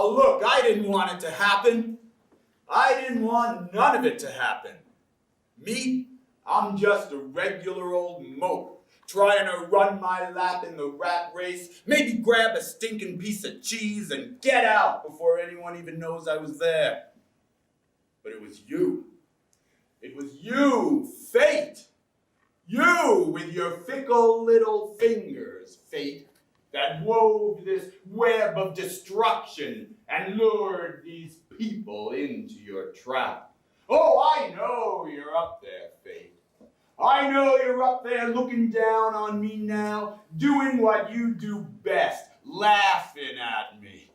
Oh, look, I didn't want it to happen. I didn't want none of it to happen. Me, I'm just a regular old mope, trying to run my lap in the rat race, maybe grab a stinking piece of cheese and get out before anyone even knows I was there. But it was you. It was you, fate. You with your fickle little fingers, fate, that wove this web of destruction and lured these people into your trap. Oh, I know you're up there, fate. I know you're up there looking down on me now, doing what you do best, laughing at me.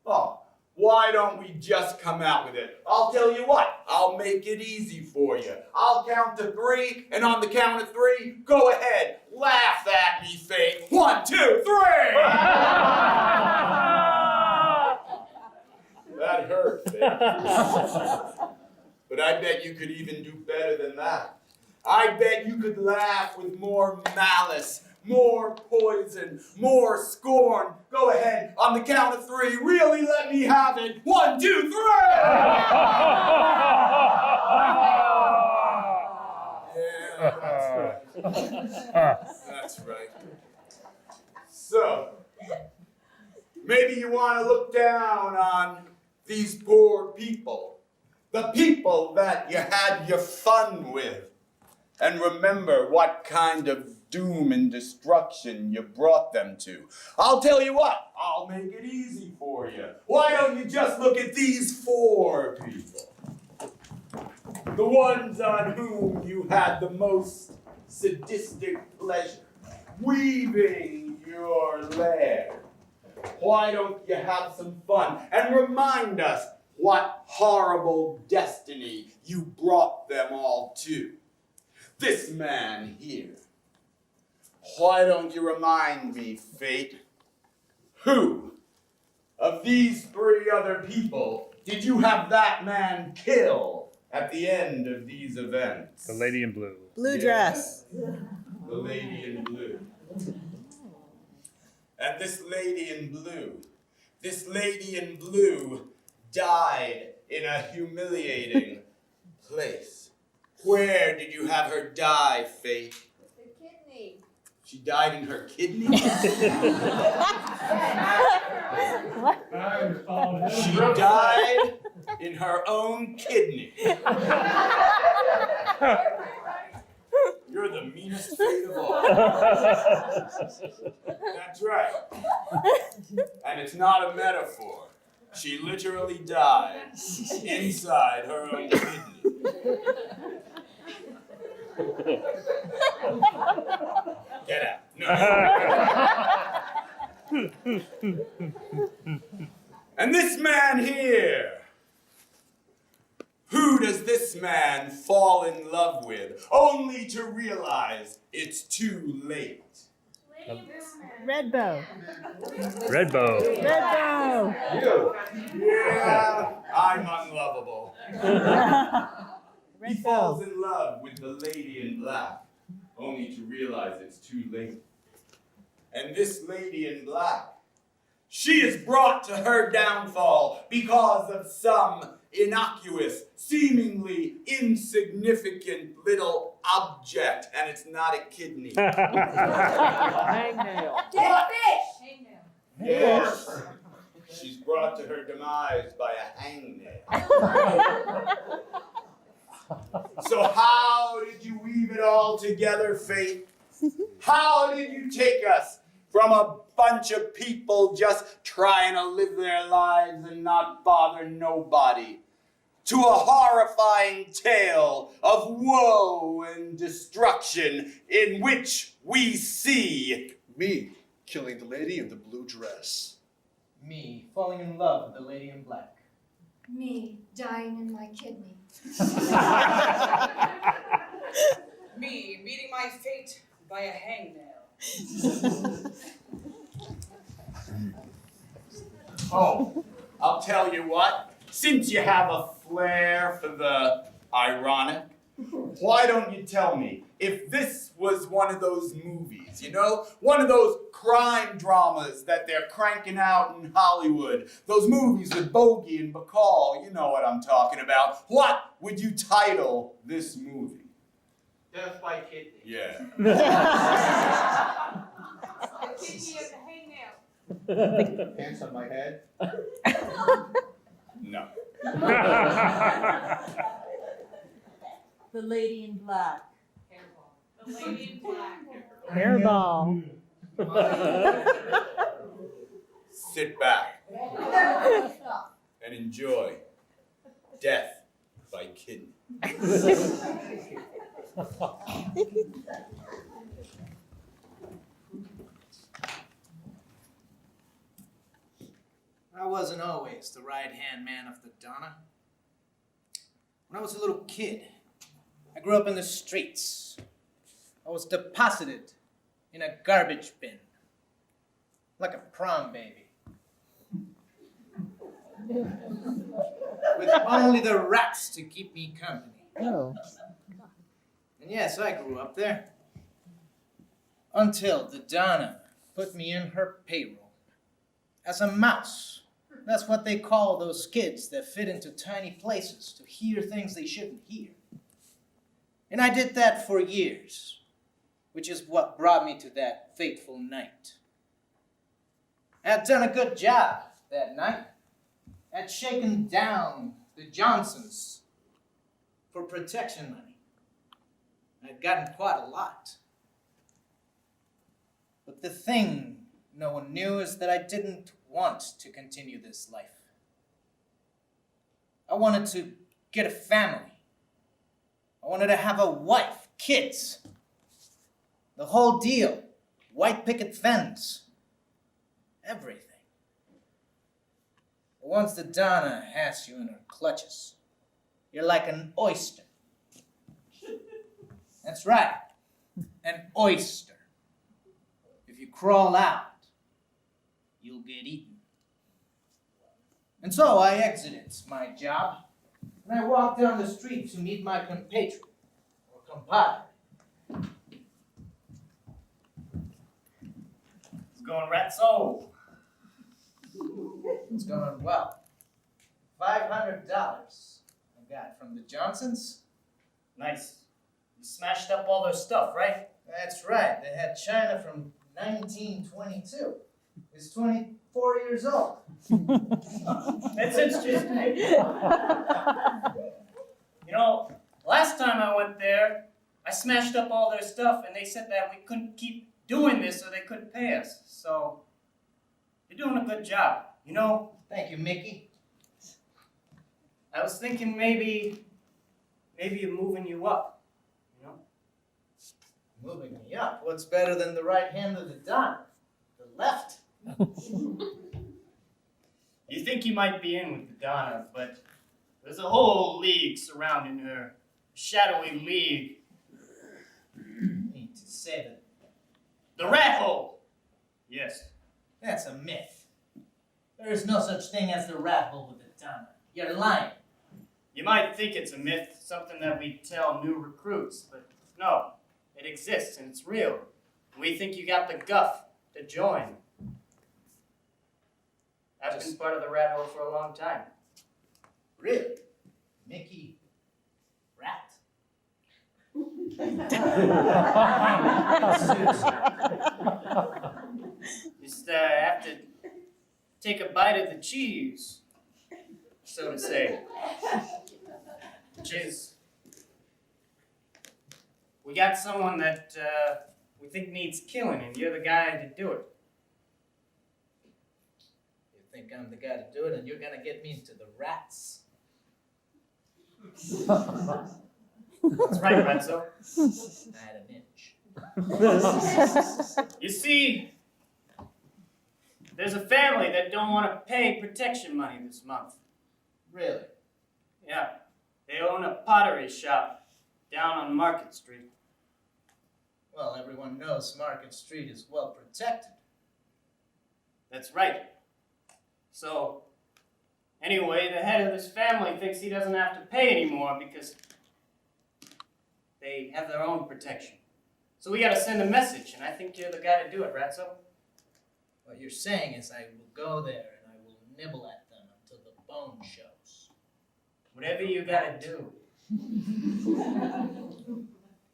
Oh, why don't we just come out with it? I'll tell you what, I'll make it easy for you. I'll count to 3, and on the count of 3, go ahead, laugh at me, fate. 1, 2, 3! That hurt, fate. But I bet you could even do better than that. I bet you could laugh with more malice, more poison, more scorn. Go ahead, on the count of 3, really let me have it. 1, 2, 3! Yeah, that's right. That's right. So, maybe you want to look down on these poor people. The people that you had your fun with. And remember what kind of doom and destruction you brought them to. I'll tell you what, I'll make it easy for you. Why don't you just look at these 4 people? The ones on whom you had the most sadistic pleasure, weaving your lair. Why don't you have some fun and remind us what horrible destiny you brought them all to? This man here. Why don't you remind me, fate, who of these 3 other people did you have that man kill at the end of these events? The lady in blue. Blue dress. The lady in blue. And this lady in blue died in a humiliating place. Where did you have her die, Fate? The kidney. She died in her kidney? She died in her own kidney. You're the meanest fate of all. That's right. And it's not a metaphor. She literally died inside her own kidney. Get out. No. And this man here, who does this man fall in love with, only to realize it's too late? Red bow. Red bow. Red bow. You? Yeah, I'm unlovable. He falls in love with the lady in black, only to realize it's too late. And this lady in black, she is brought to her downfall because of some innocuous, seemingly insignificant little object, and it's not a kidney. Hangnail. Dead fish. Hangnail. Yes. She's brought to her demise by a hangnail. So how did you weave it all together, Fate? How did you take us from a bunch of people just trying to live their lives and not bother nobody to a horrifying tale of woe and destruction in which we see me killing the lady in the blue dress, me falling in love with the lady in black, Me dying in my kidney. Me meeting my fate by a hangnail. Oh, I'll tell you what, since you have a flair for the ironic, Why don't you tell me if this was one of those movies, you know? One of those crime dramas that they're cranking out in Hollywood. Those movies with Bogey and Bacall, you know what I'm talking about. What would you title this movie? Death by kidney. Yeah. The kidney of the hangnail. Pants on my head. No. The Lady in Black. The lady in black. Hairball. Sit back and enjoy Death by Kidney. I wasn't always the right-hand man of the Donna. When I was a little kid, I grew up in the streets. I was deposited in a garbage bin, like a prom baby. With only the rats to keep me company. Oh. And yes, I grew up there. Until the Donna put me in her payroll. As a mouse. That's what they call those kids that fit into tiny places to hear things they shouldn't hear. And I did that for years, which is what brought me to that fateful night. I had done a good job that night. I'd shaken down the Johnsons for protection money. I'd gotten quite a lot. But the thing no one knew is that I didn't want to continue this life. I wanted to get a family. I wanted to have a wife, kids. The whole deal. White picket fence. Everything. But once the Donna has you in her clutches, you're like an oyster. That's right. An oyster. If you crawl out, you'll get eaten. And so I exited my job, and I walked down the street to meet my compatriot, or compadre. It's going ratso. It's going well. $500 I got from the Johnsons. Nice. You smashed up all their stuff, right? That's right, they had China from 1922. It's 24 years old. That's interesting. You know, last time I went there, I smashed up all their stuff and they said that we couldn't keep doing this so they couldn't pay us. So, you're doing a good job. You know, Thank you, Mickey. I was thinking maybe moving you up, you know? Moving me up. What's better than the right hand of the Don? The left. You think you might be in with the Donna, but there's a whole league surrounding her. Shadowy league. You need to say that. The rat hole! Yes. That's a myth. There is no such thing as the rat hole with the Donna. You're lying. You might think it's a myth, something that we tell new recruits, but no, it exists and it's real. We think you got the guff to join. I've been part of the rat hole for a long time. Really? Mickey Rat? Just have to take a bite of the cheese, so to say. Which is, we got someone that we think needs killing, and you're the guy to do it. You think I'm the guy to do it and you're gonna get me into the rats? That's right, Renzo. Not an inch. You see, there's a family that don't want to pay protection money this month. Really? Yeah, they own a pottery shop down on Market Street. Well, everyone knows Market Street is well protected. That's right. So, anyway, the head of this family thinks he doesn't have to pay anymore because They have their own protection. So we gotta send a message, and I think you're the guy to do it, Ratso. What you're saying is I will go there and I will nibble at them until the bone shows. Whatever you gotta do.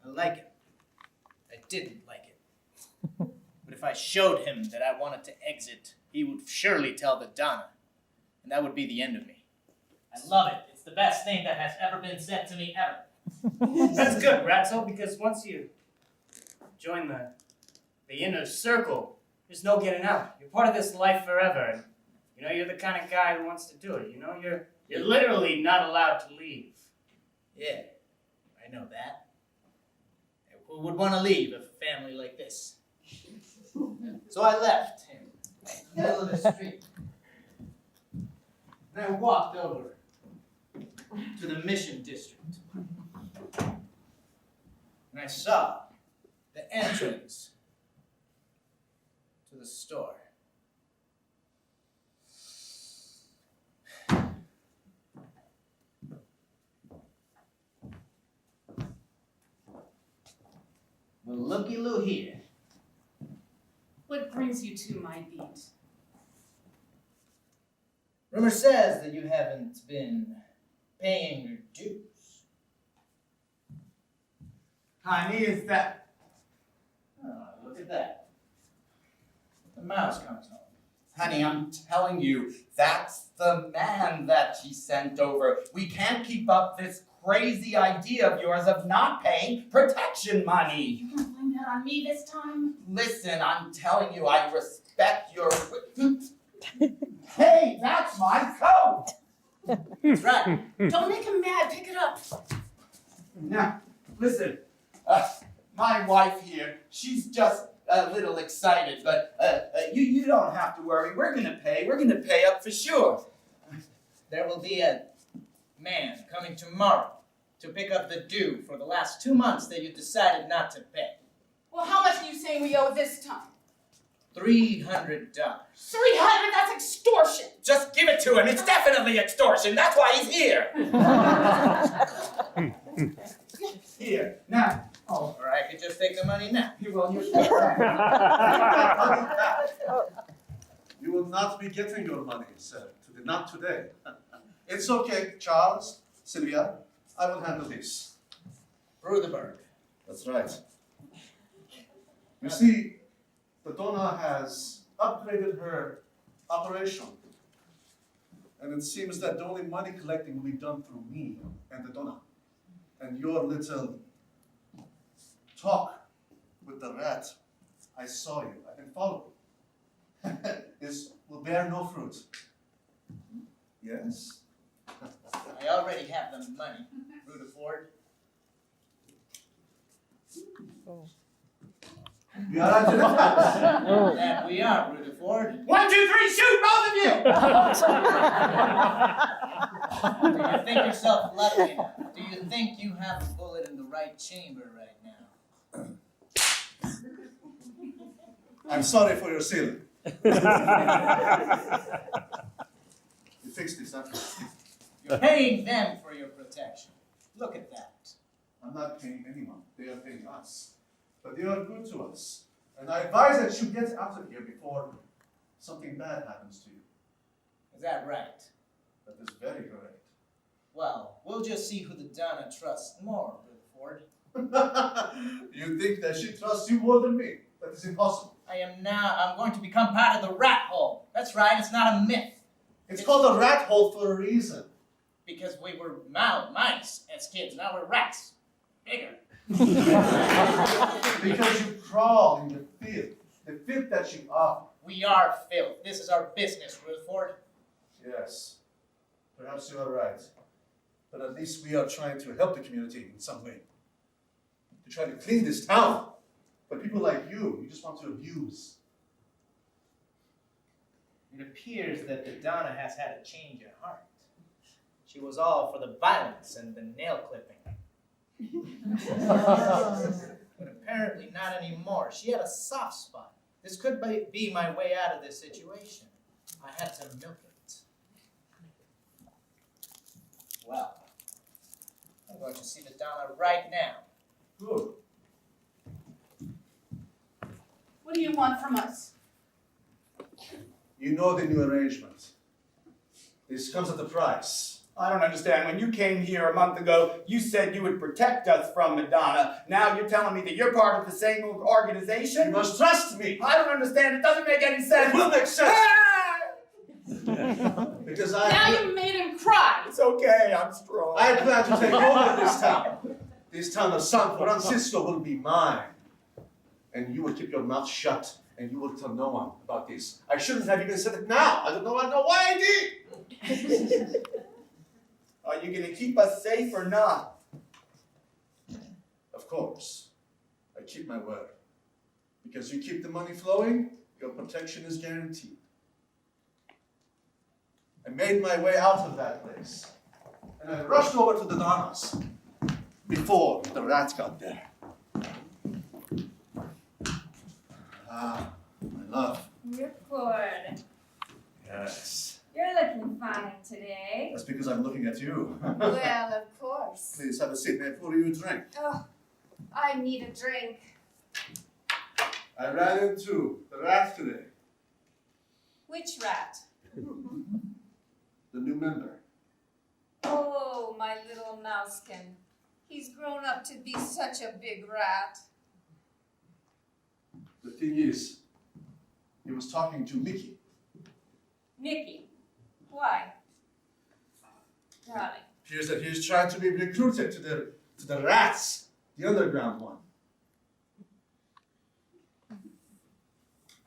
I like it. I didn't like it. But if I showed him that I wanted to exit, he would surely tell the Donna. And that would be the end of me. I love it. It's the best thing that has ever been said to me ever. That's good, Ratso, because once you join the inner circle, there's no getting out. You're part of this life forever. And, you know, you're the kind of guy who wants to do it. You know, you're literally not allowed to leave. Yeah, I know that. Who would want to leave a family like this? So I left him in the middle of the street. And I walked over to the Mission District. And I saw the entrance to the store. Well, looky-loo here. What brings you to my beat? Rumor says that you haven't been paying your dues. Honey, is that? Oh, look at that. The mouse comes home. Honey, I'm telling you, that's the man that she sent over. We can't keep up this crazy idea of yours of not paying protection money. You're gonna blame that on me this time? Listen, I'm telling you, I respect your. Hey, that's my coat! That's right. Don't make him mad, pick it up. Now, listen, my wife here, she's just a little excited, but you don't have to worry. We're gonna pay up for sure. There will be a man coming tomorrow to pick up the due for the last 2 months that you decided not to pay. Well, how much are you saying we owe this time? $300. 300, that's extortion. Just give it to him. It's definitely extortion. That's why he's here. Here, now. Oh, Or I could just take the money now. you will. You will not be getting your money, sir. Not today. It's okay, Charles, Sylvia. I will handle this. Rudeberg. That's right. You see, the Donna has upgraded her operation. And it seems that the only money collecting will be done through me and the Donna. And your little talk with the rat, I saw you, I've been following. This will bear no fruit. Yes? I already have the money, Rutherford. We are at your house. That we are, Rutherford. 1, 2, 3, shoot, both of you! Do you think yourself lucky enough? Do you think you have a bullet in the right chamber right now? I'm sorry for your ceiling. You fixed this, huh? You're paying them for your protection. Look at that. I'm not paying anyone. They are paying us. But they are good to us. And I advise that you get out of here before something bad happens to you. Is that right? That is very correct. Well, we'll just see who the Donna trusts more, Rutherford. You think that she trusts you more than me? That is impossible. I'm going to become part of the rat hole. That's right, it's not a myth. It's called a rat hole for a reason. Because we were mice as kids, now we're rats. Bigger. Because you crawl in the filth that you are. We are filth. This is our business, Rutherford. Yes, perhaps you are right. But at least we are trying to help the community in some way. To try to clean this town. But people like you just want to abuse. It appears that the Donna has had a change of heart. She was all for the violence and the nail clipping. But apparently not anymore. She had a soft spot. This could be my way out of this situation. I had to milk it. Well, I'm going to see the Donna right now. want from us? You know the new arrangement. This comes at a price. I don't understand. When you came here a month ago, you said you would protect us from Madonna. Now you're telling me that you're part of the same organization? You must trust me. I don't understand. It doesn't make any sense. It will make sense. Ah! Because Now you made him cry. It's okay. I'm strong. I plan to take over this town. This town of San Francisco will be mine. And you will keep your mouth shut, and you will tell no one about this. I shouldn't have even said it now. I don't know why I did. Are you going to keep us safe or not? Of course. I keep my word. Because you keep the money flowing, your protection is guaranteed. I made my way out of that place. And I rushed over to the Donnas before the rat got there. Ah, my love. Ripcord, Yes. you're looking fine today. That's because I'm looking at you. Well, of course. Please have a seat. May I pour you a drink? Oh, I need a drink. I ran into the rat today, Which rat? the new member. Oh, my little mousekin. He's grown up to be such a big rat. The thing is, he was talking to Mickey. Nicky, why? Darling, Appears that he's trying to be recruited to the rats, the underground one.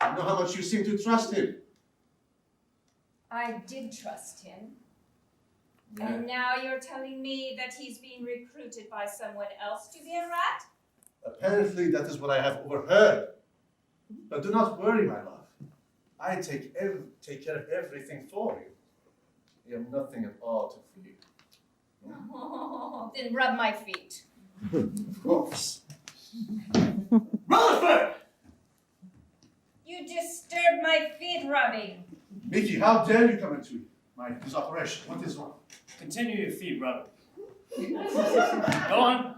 I know how much you seem to trust him. I did trust him. And now you're telling me that he's being recruited by someone else to be a rat? Apparently, that is what I have overheard. But do not worry, my love. I take care of everything for you. You have nothing at all to fear. Oh, then rub my feet. Of course. Rutherford! You disturbed my feet rubbing. Mickey, how dare you come into this operation? What is wrong? Continue your feet rubbing. Go on.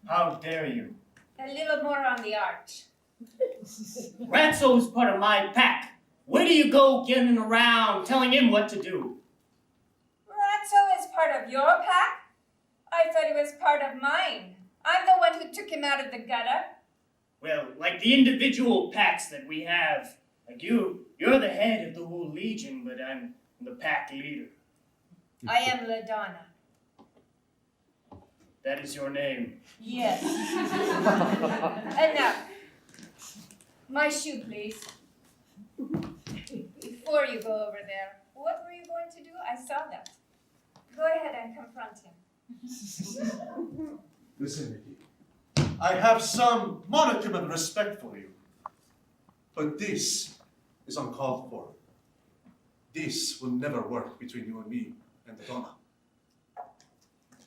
How dare you? A little more on the arch. Ratso is part of my pack. Where do you go getting around telling him what to do? Ratso is part of your pack? I thought he was part of mine. I'm the one who took him out of the gutter. Well, like the individual packs that we have. Like you're the head of the whole legion, but I'm the pack leader. I am LaDonna. That is your name. Yes. And now, my shoe, please. Before you go over there, what were you going to do? I saw that. Go ahead and confront him. Listen, Mickey. I have some modicum of respect for you. But this is uncalled for. This will never work between you and me and the Donna.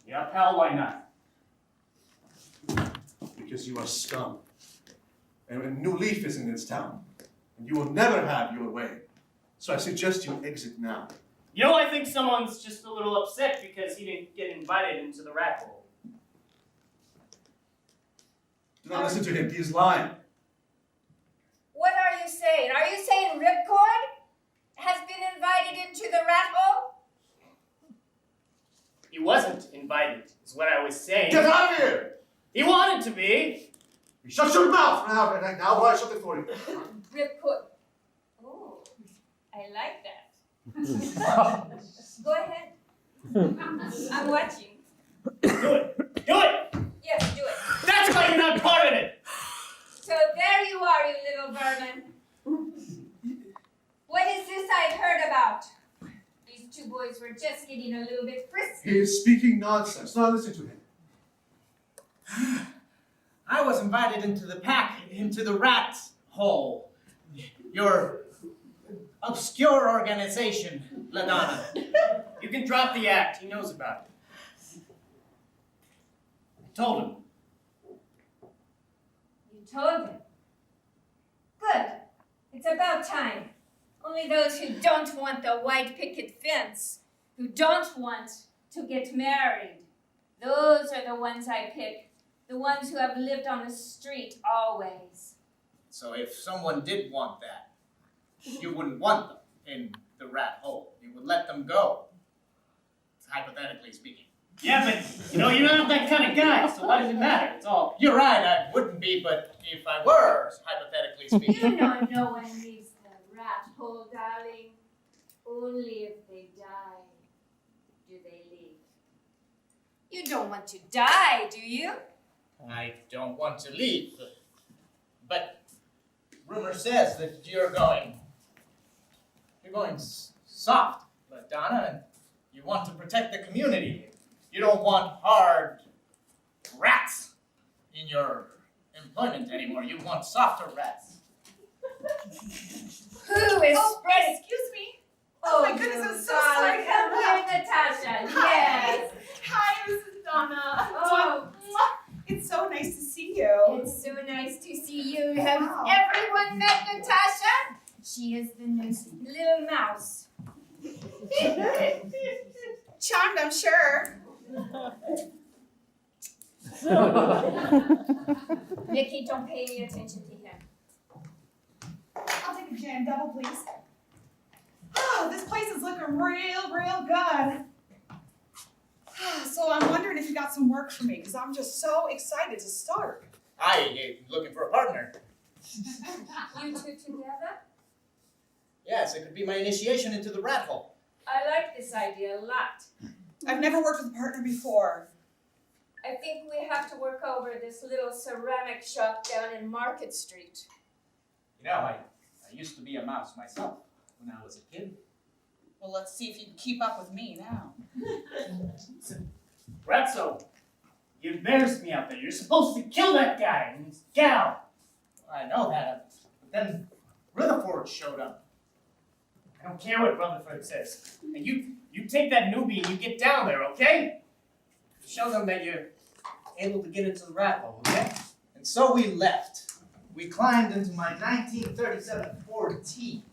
Yeah, pal, why not? Because you are scum. And a new leaf is in this town. And you will never have your way. So I suggest you exit now. You know, I think someone's just a little upset because he didn't get invited into the rat hole. Do not listen to him. He is lying. What are you saying? Are you saying Ripcord has been invited into the rat hole? He wasn't invited, is what I was saying. Get out of here! He wanted to be. Shut your mouth now, now, or I shut it for you. Ripcord. Oh, I like that. Go ahead. I'm watching. Do it. Do it. Yes, do it. That's why you're not part of it. So there you are, you little vermin. What is this I've heard about? These two boys were just getting a little bit frisky. He is speaking nonsense. Now listen to him. I was invited into the pack, into the rat hole. Your obscure organization, LaDonna. You can drop the act. He knows about it. I told him. You told him. Good. It's about time. Only those who don't want the white picket fence, who don't want to get married, those are the ones I pick The ones who have lived on the street always. So if someone did want that, you wouldn't want them in the rat hole. You would let them go. Hypothetically speaking. Yeah, but you're not that kind of guy, so why does it matter? It's all. You're right, I wouldn't be, but if I were, hypothetically speaking. You know no one leaves the rat hole, darling. Only if they die do they leave. You don't want to die, do you? I don't want to leave, but rumor says that you're going soft, Madonna, and you want to protect the community. You don't want hard rats in your employment anymore. You want softer rats. Who is spreading? Excuse me. Oh my goodness, I'm so sorry. Come here, Natasha. Yes. Hi, Mrs. Donna. Oh. It's so nice to see you. It's so nice to see you. Have Wow. everyone met Natasha? She is the new little mouse. Charmed, I'm sure. Vicky, don't pay any attention to him. I'll take a jam double, please. Oh, this place is looking real good. So I'm wondering if you got some work for me, because I'm just so excited to start. I am looking for a partner. You two together? Yes, it could be my initiation into the rat hole. I like this idea a lot. I've never worked with a partner before. I think we have to work over this little ceramic shop down in Market Street. I used to be a mouse myself when I was a kid. Well, let's see if you can keep up with me now. Ratso, you embarrassed me out there. You're supposed to kill that guy and his gal. I know that, but then Rutherford showed up. I don't care what Rutherford says. And you take that newbie and you get down there, okay? Show them that you're able to get into the rat hole, okay? And so we left. We climbed into my 1937 Ford T.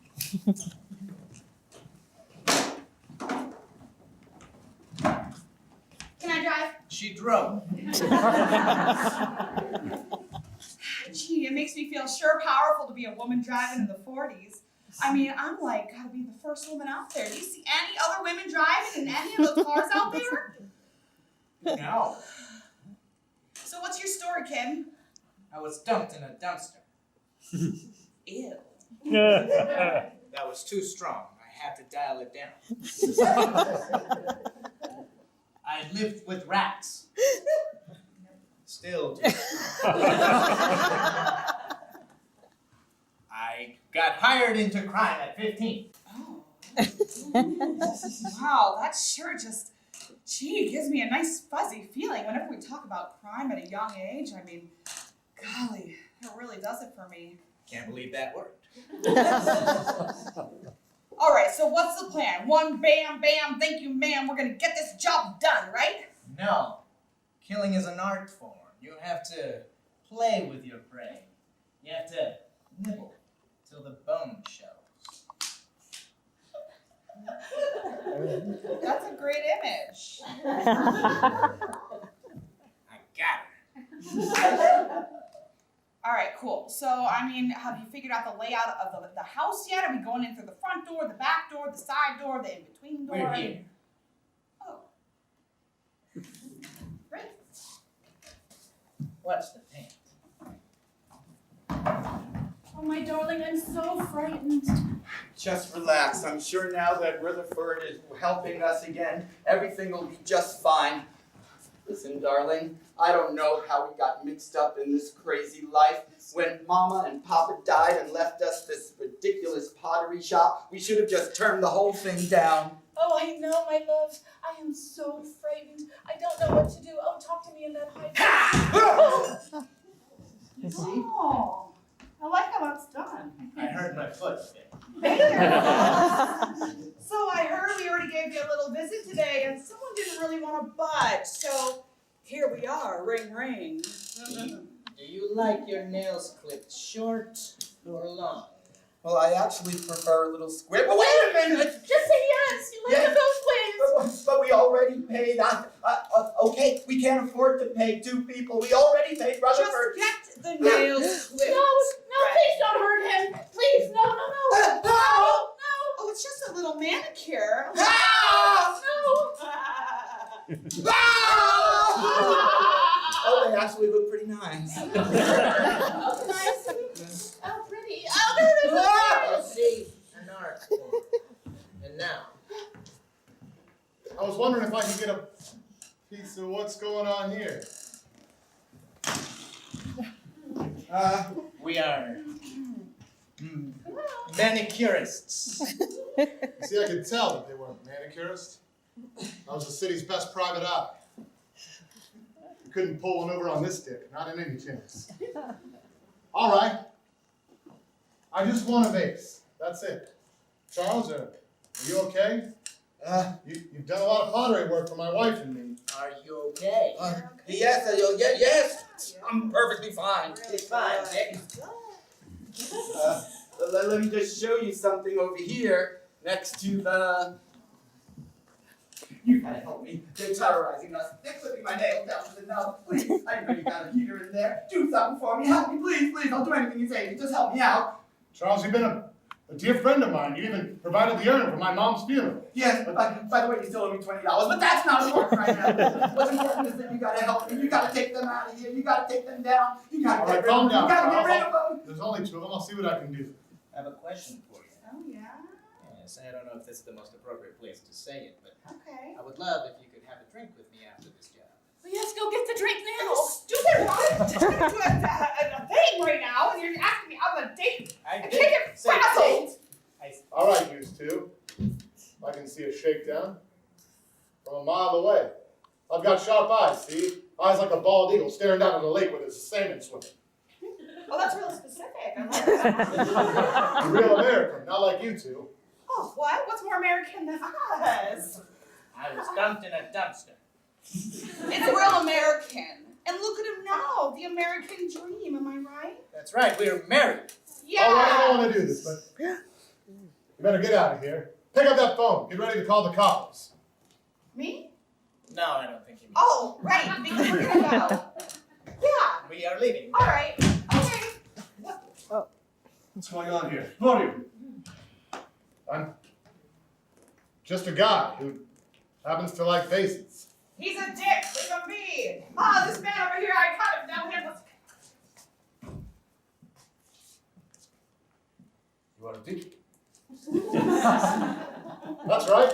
Can I drive? She drove. Gee, it makes me feel sure powerful to be a woman driving in the 40s. I mean, I'm like, gotta be the first woman out there. Do you see any other women driving in any of the cars out there? No. So what's your story, Kim? I was dumped in a dumpster. Ew. That was too strong. I had to dial it down. I lived with rats. Still do. I got hired into crime at 15. Oh. Wow, that sure just, gives me a nice fuzzy feeling whenever we talk about crime at a young age. I mean, golly, that really does it for me. Can't believe that worked. All right, so what's the plan? One, bam, bam, thank you, ma'am. We're gonna get this job done, right? No. Killing is an art form. You have to play with your prey. You have to nibble till the bone shows. That's a great image. I got her. All right, cool. So, I mean, have you figured out the layout of the house yet? Are we going in through the front door, the back door, the side door, the in-between door? We're here. Oh. Great. What's the paint? Oh, my darling, I'm so frightened. Just relax. I'm sure now that Rutherford is helping us again, everything will be just fine. Listen, darling, I don't know how we got mixed up in this crazy life. When Mama and Papa died and left us this ridiculous pottery shop, we should have just turned the whole thing down. Oh, I know, my love. I am so frightened. I don't know what to do. Oh, talk to me in that high voice. You see? Oh, I like how that's done. I heard my foot. So I heard we already gave you a little visit today, and someone didn't really want to budge. So here we are, ring ring. Do you like your nails clipped short or long? Well, I actually prefer a little square. But wait a minute! Just say yes. You like it both ways. but we already paid. Okay, we can't afford to pay 2 people. We already paid Rutherford. Just get the nails clipped. No, please don't hurt him. Please, no. Oh, it's just a little manicure. Ah! No. Oh, they actually look pretty nice. Oh, nice. Oh, pretty. Oh, there it is. See, an art form. And now, I was wondering if I could get a piece of what's going on here. we are manicurists. You see, I could tell that they weren't manicurists. I was the city's best private eye. You couldn't pull one over on this dick, not in any chance. All right. I just want a vase. That's it. Charles, are you okay? You've done a lot of pottery work for my wife and me. Are you okay? Yes, I'm perfectly fine. It's fine, Nick. Let me just show you something over here next to the... You gotta help me. They're terrorizing us. They're clipping my nails down to the nub. Please, I know you got a heater in there. Do something for me. Help me, please. I'll do anything you say. Just help me out. Charles, you've been a dear friend of mine. You even provided the urn for my mom's funeral. Yes, but by the way, you still owe me $20. But that's not important right now. What's important is that you gotta help me. You gotta take them out of here. You gotta take them down. You gotta All get right, rid of calm them. down, You gotta get rid Charles. of them. There's only 2 of them. I'll see what I can do. I have a question for you. Oh, yeah? Yes, I don't know if this is the most appropriate place to say it, but Okay. I would love if you could have a drink with me after this job. Well, yes, go get the drink now. Stupid, I'm trying to do a thing right now, and you're asking me out on a date. I can't get say frazzled. All right, you 2. I can see a shakedown from a mile away. I've got sharp eyes, see? Eyes like a bald eagle staring down at a lake with a salmon swimming. Oh, that's really specific. I like that. A real American, not like you 2. Oh, what? What's more American than us? I was dumped in a dumpster. It's real American. And look at him now, the American dream, am I right? That's right, we're married. Yeah. All right, I don't want to do this, but you better get out of here. Pick up that phone. Get ready to call the cops. Me? No, I don't think you mean. Oh, right, because we're gonna go. Yeah, We are leaving. all right, okay. What's going on here? Who are you? I'm just a guy who happens to like vases. He's a dick, leave him be. Ah, this man over here, I kind of know him. You are a dick? That's right.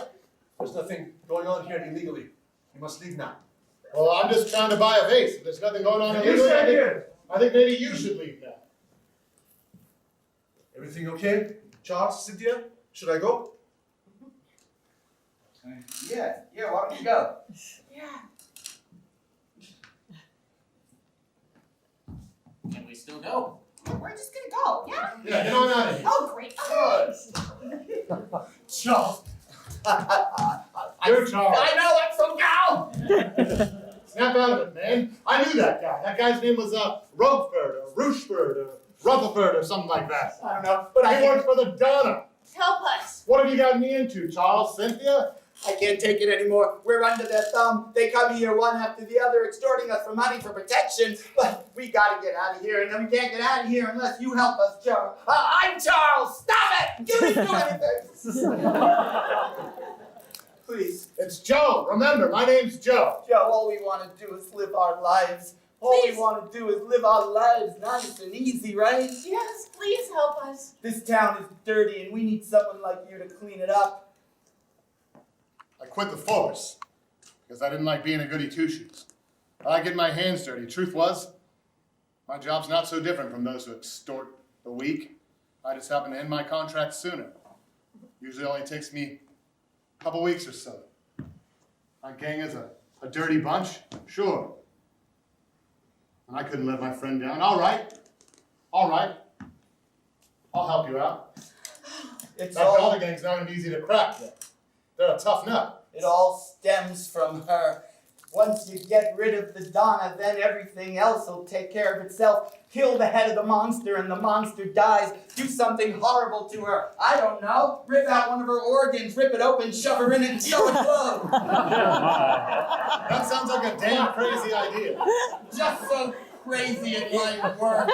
There's nothing going on here illegally. You must leave now. Well, I'm just trying to buy a vase. If there's nothing going on illegally, I think maybe you should leave now. Everything okay? Charles, Cynthia? Should I go? Yeah, why don't you go? Yeah. Can we still go? We're just gonna go, yeah? Yeah, get on out of here. Oh, great. Charles. You're Charles. I know, I'm from Gal! Snap out of it, man. I knew that guy. That guy's name was Rogeford or Rocheford or Rutherford or something like that. I don't know, but He worked for the Donna. Help us. What have you got me into, Charles? Cynthia? I can't take it anymore. We're under their thumb. They come here one after the other, extorting us for money for protection. But we gotta get out of here, and then we can't get out of here unless you help us, Charles. I'm Charles. Stop it! You didn't do anything. Please, It's Joe. Remember, my name's Joe. Joe. All we want to do is live our lives. All we Please. want to do is live our lives, nice and easy, right? Yes, please help us. This town is dirty, and we need someone like you to clean it up. I quit the force because I didn't like being a goody two-shoes. I like getting my hands dirty. Truth was, my job's not so different from those who extort the weak. I just happen to end my contract sooner. Usually only takes me a couple weeks or so. My gang is a dirty bunch, sure. And I couldn't let my friend down. All right. I'll help you out. It's That all. Dollar gang's not gonna be easy to crack yet. They're a tough nut. It all stems from her. Once you get rid of the Donna, then everything else will take care of itself. Kill the head of the monster and the monster dies. Do something horrible to her. I don't know. Rip out one of her organs, rip it open, shove her in it, and sew it closed. That sounds like a damn crazy idea. Just so crazy it might work.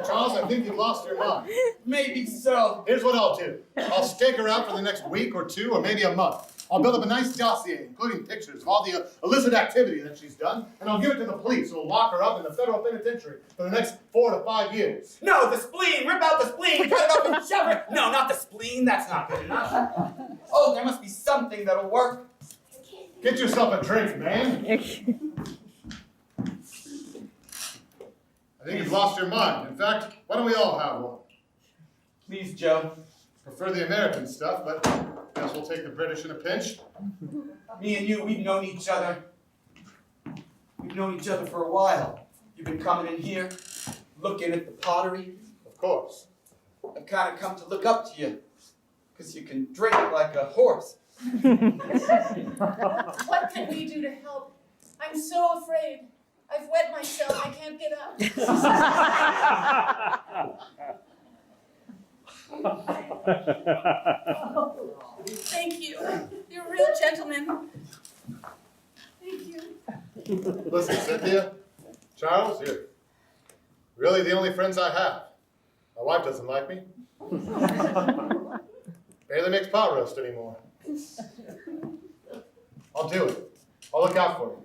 Charles, I think you've lost your mind. Maybe so. Here's what I'll do. I'll stake her out for the next week or two, or maybe a month. I'll build up a nice dossier, including pictures of all the illicit activity that she's done, and I'll give it to the police, who will lock her up in the federal penitentiary for the next 4 to 5 years. No, the spleen! Rip out the spleen! Cut it up and shove it! No, not the spleen. That's not good enough. Oh, there must be something that'll work. Get yourself a drink, man. I think you've lost your mind. In fact, why don't we all have one? Please, Joe. Prefer the American stuff, but guess we'll take the British in a pinch. Me and you, we've known each other. We've known each other for a while. You've been coming in here, looking at the pottery. Of course. I've kind of come to look up to you, because you can drink like a horse. What can we do to help? I'm so afraid. I've wet myself. I can't get up. Thank you. You're a real gentleman. Thank you. Listen, Cynthia, Charles, you're really the only friends I have. My wife doesn't like me. Barely makes pot roast anymore. I'll do it. I'll look out for you.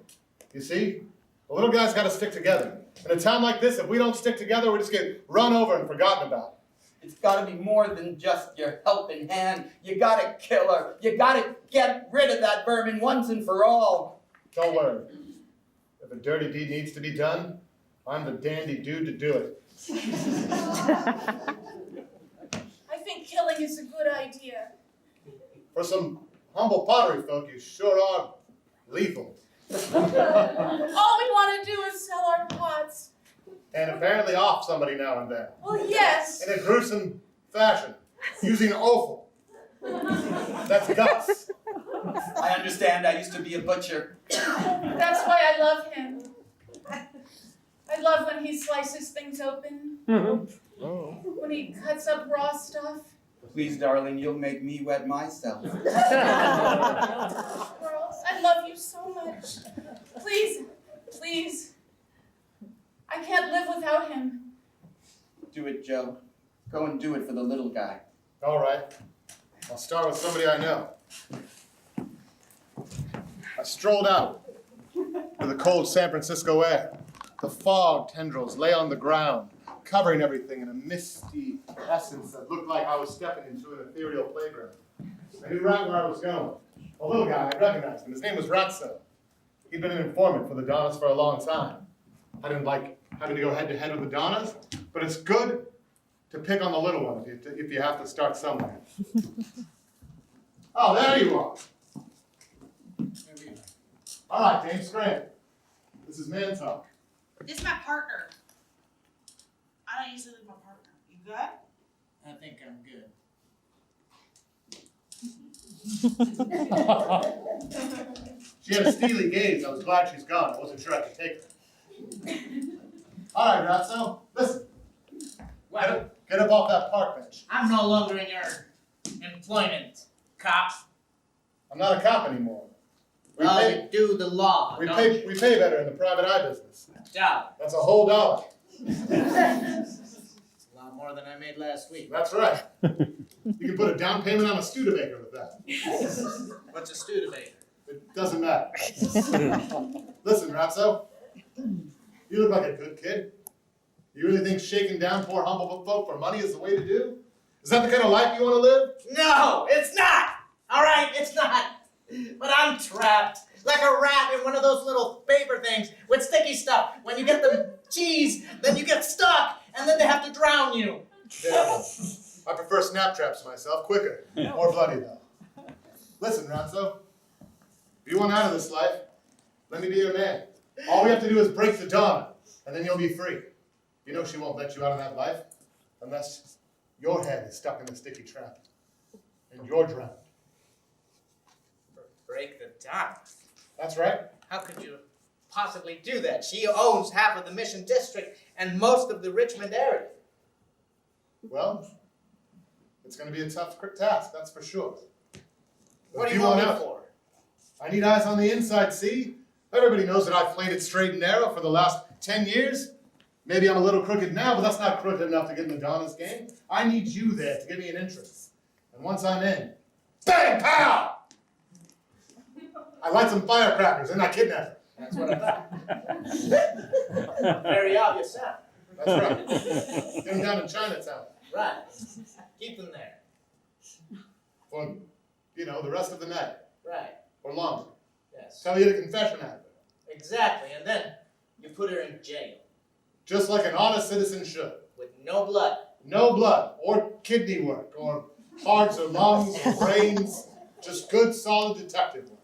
You see, the little guy's got to stick together. In a town like this, if we don't stick together, we just get run over and forgotten about. It's got to be more than just your helping hand. You got to kill her. You got to get rid of that vermin once and for all. Don't worry. If a dirty deed needs to be done, I'm the dandy dude to do it. I think killing is a good idea. For some humble pottery folk, you sure are lethal. All we want to do is sell our pots. And apparently off somebody now and then. Well, yes. In a gruesome fashion, using offal. That's guts. I understand. I used to be a butcher. That's why I love him. I love when he slices things open. When he cuts up raw stuff. Please, darling, you'll make me wet myself. Charles, I love you so much. Please, please. I can't live without him. Do it, Joe. Go and do it for the little guy. All right. I'll start with somebody I know. I strolled out to the cold San Francisco air. The fog tendrils lay on the ground, covering everything in a misty essence that looked like I was stepping into an ethereal playground. I knew right where I was going. A little guy, I recognized him. His name was Ratso. He'd been an informant for the Donnas for a long time. I didn't like having to go head-to-head with the Donnas, but it's good to pick on the little one if you have to start somewhere. Oh, there you are. All right, James Grant. This is Man Talk. This is my partner. I don't usually leave my partner. You good? I think I'm good. She had a steely gaze. I was glad she's gone. I wasn't sure I could take her. All right, Ratso, listen. Get up off that park bench. I'm no longer in your employment, cop. I'm not a cop anymore. I do the law. We pay better in the private eye business. Job. That's a whole $1. It's a lot more than I made last week. That's right. You can put a down payment on a Studebaker with that. What's a Studebaker? It doesn't matter. Listen, Ratso, you look like a good kid. You really think shaking down poor humble folk for money is the way to do? Is that the kind of life you want to live? No, it's not. All right, it's not. But I'm trapped like a rat in one of those little paper things with sticky stuff. When you get the cheese, then you get stuck, and then they have to drown you. Yeah. I prefer snap traps myself. Quicker. More bloody, though. Listen, Ratso. If you want out of this life, let me be your man. All we have to do is break the dawn, and then you'll be free. You know she won't let you out of that life unless your head is stuck in the sticky trap, and you're drowned. Break the dawn. That's right. How could you possibly do that? She owns half of the Mission District and most of the Richmond area. Well, it's going to be a tough task, that's for sure. What do you want me out? for? I need eyes on the inside, see? Everybody knows that I've played it straight and narrow for the last 10 years. Maybe I'm a little crooked now, but that's not crooked enough to get in Madonna's game. I need you there to give me an entrance. And once I'm in, bang, pow! I light some firecrackers and I kidnap her. That's what I thought. Very obvious sound. That's right. Get them down in Chinatown. Right. Keep them there. For, the rest of the night. Right. Or longer. Yes. Tell you the confession out of it. Exactly. And then you put her in jail. Just like an honest citizen should. With no blood. No blood, or kidney work, or hearts, or lungs, or brains. Just good, solid detective work.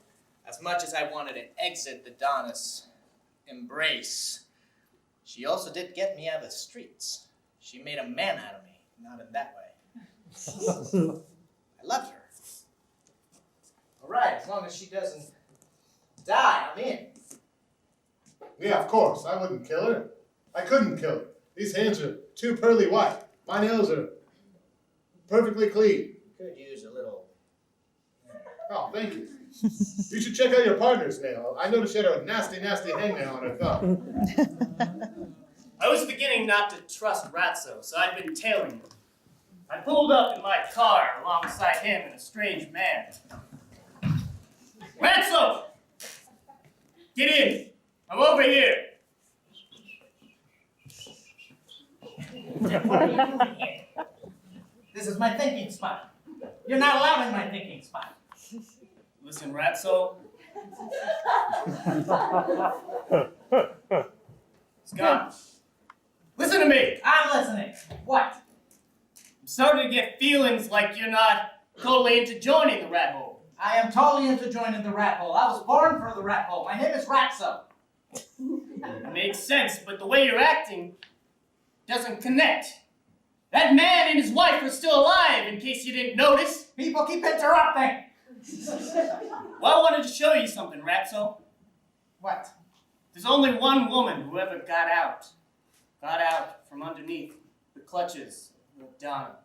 As much as I wanted to exit the Donna's embrace, she also did get me out of the streets. She made a man out of me, not in that way. I love her. All right, as long as she doesn't die, I'm in. Yeah, of course, I wouldn't kill her. I couldn't kill her. These hands are too pearly white. My nails are perfectly clean. Could use a little. Oh, thank you. You should check out your partner's nail. I noticed she had a nasty, nasty hangnail on her thumb. I was beginning not to trust Ratso, so I'd been tailing him. I pulled up in my car alongside him and a strange man. Ratso! Get in! I'm over here! What are you doing here? This is my thinking spot. You're not allowed in my thinking spot. Listen, Ratso. It's gone. Listen to me! I'm listening. What? I'm starting to get feelings like you're not totally into joining the rat hole. I am totally into joining the rat hole. I was born for the rat hole. My name is Ratso. It makes sense, but the way you're acting doesn't connect. That man and his wife are still alive, in case you didn't notice. People keep interrupting. Well, I wanted to show you something, Ratso. What? There's only one woman who ever got out from underneath the clutches of Donna.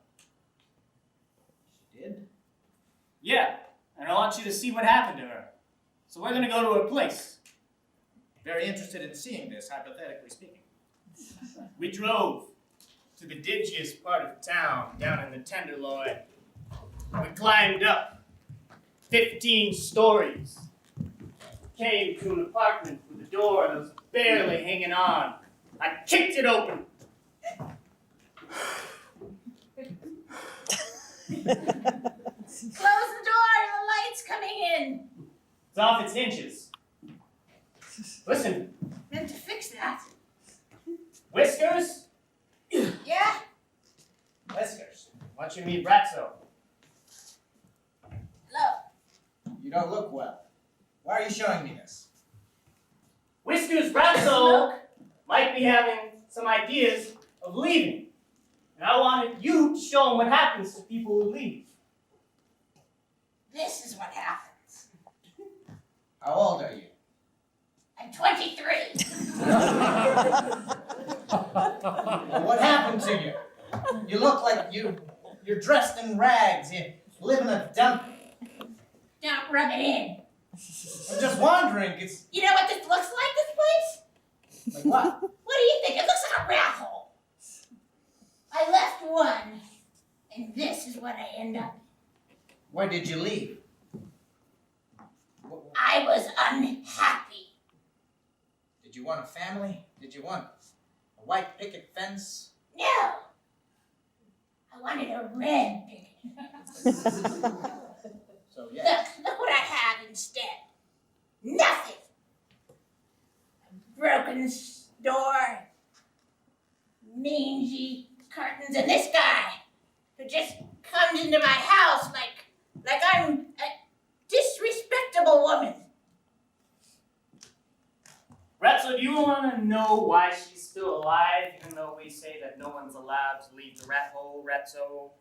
She did? Yeah, and I want you to see what happened to her. So we're gonna go to her place. Very interested in seeing this, hypothetically speaking. We drove to the dingiest part of town, down in the Tenderloin. We climbed up 15 stories. Came to an apartment with a door that was barely hanging on. I kicked it open. Close the door, the light's coming in. It's off its hinges. Listen, Then to fix that. Whiskers? Yeah? Whiskers. Why don't you meet Ratso? Hello. You don't look well. Why are you showing me this? Whiskers Ratso might be having some ideas of leaving. And I wanted you to show him what happens to people who leave. This is what happens. How old are you? I'm 23. What happened to you? You look like you're dressed in rags. You live in a dump. Don't rub it in. I'm just wondering, it's You know what this looks like, this place? like what? What do you think? It looks like a rat hole. I left one, and this is what I end up. Why did you leave? I was unhappy. Did you want a family? Did you want a white picket fence? No. I wanted a red picket. So yeah. Look what I have instead. Nothing. A broken door, mangy curtains, and this guy who just comes into my house like I'm a disrespectable woman. Ratso, do you want to know why she's still alive, even though we say that no one's allowed to leave the rat hole, Ratso?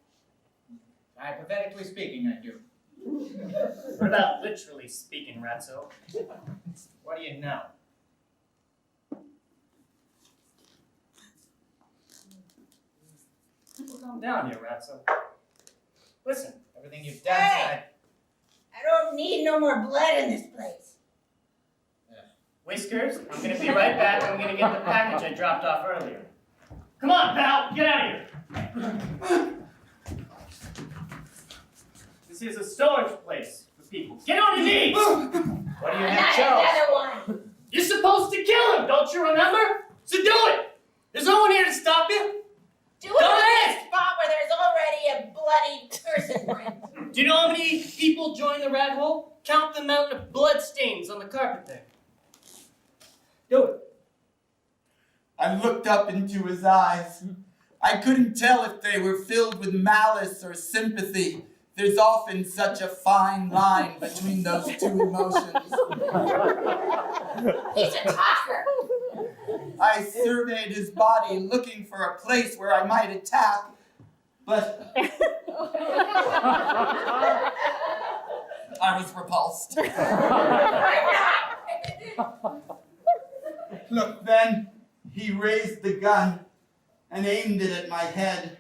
Hypothetically speaking, I do. What about literally speaking, Ratso? What do you know? Calm down here, Ratso. Listen, everything you've done tonight. I don't need no more blood in this place. Whiskers, I'm gonna be right back. I'm gonna get the package I dropped off earlier. Come on, pal, get out of here. This is a storage place for people. Get on your knees! What do you have, Charles? Another one. You're supposed to kill him, don't you remember? So do it! There's no one here to stop you. Do it in a spot where there's already a bloody person print. Do you know how many people join the rat hole? Count the amount of blood stains on the carpet there. Do it. I looked up into his eyes. I couldn't tell if they were filled with malice or sympathy. There's often such a fine line between those two emotions. He's a talker. I surveyed his body, looking for a place where I might attack, but I was repulsed. Look, then, he raised the gun and aimed it at my head.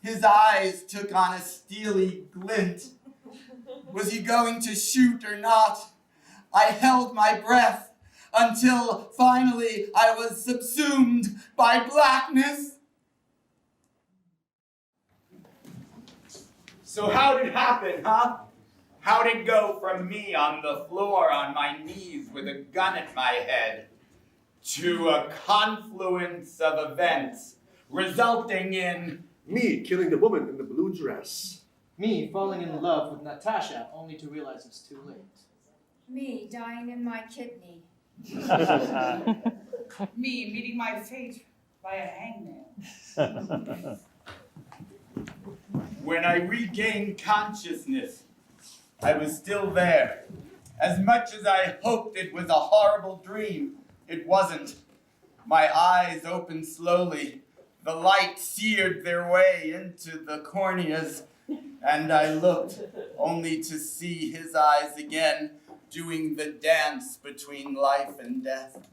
His eyes took on a steely glint. Was he going to shoot or not? I held my breath until finally I was subsumed by blackness. So how did it happen, huh? How did it go from me on the floor on my knees with a gun at my head to a confluence of events resulting in Me killing the woman in the blue dress. Me falling in love with Natasha only to realize it's too late. Me dying in my kidney. Me meeting my fate by a hangnail. When I regained consciousness, I was still there. As much as I hoped it was a horrible dream, it wasn't. My eyes opened slowly. The light seared their way into the corneas, and I looked only to see his eyes again doing the dance between life and death.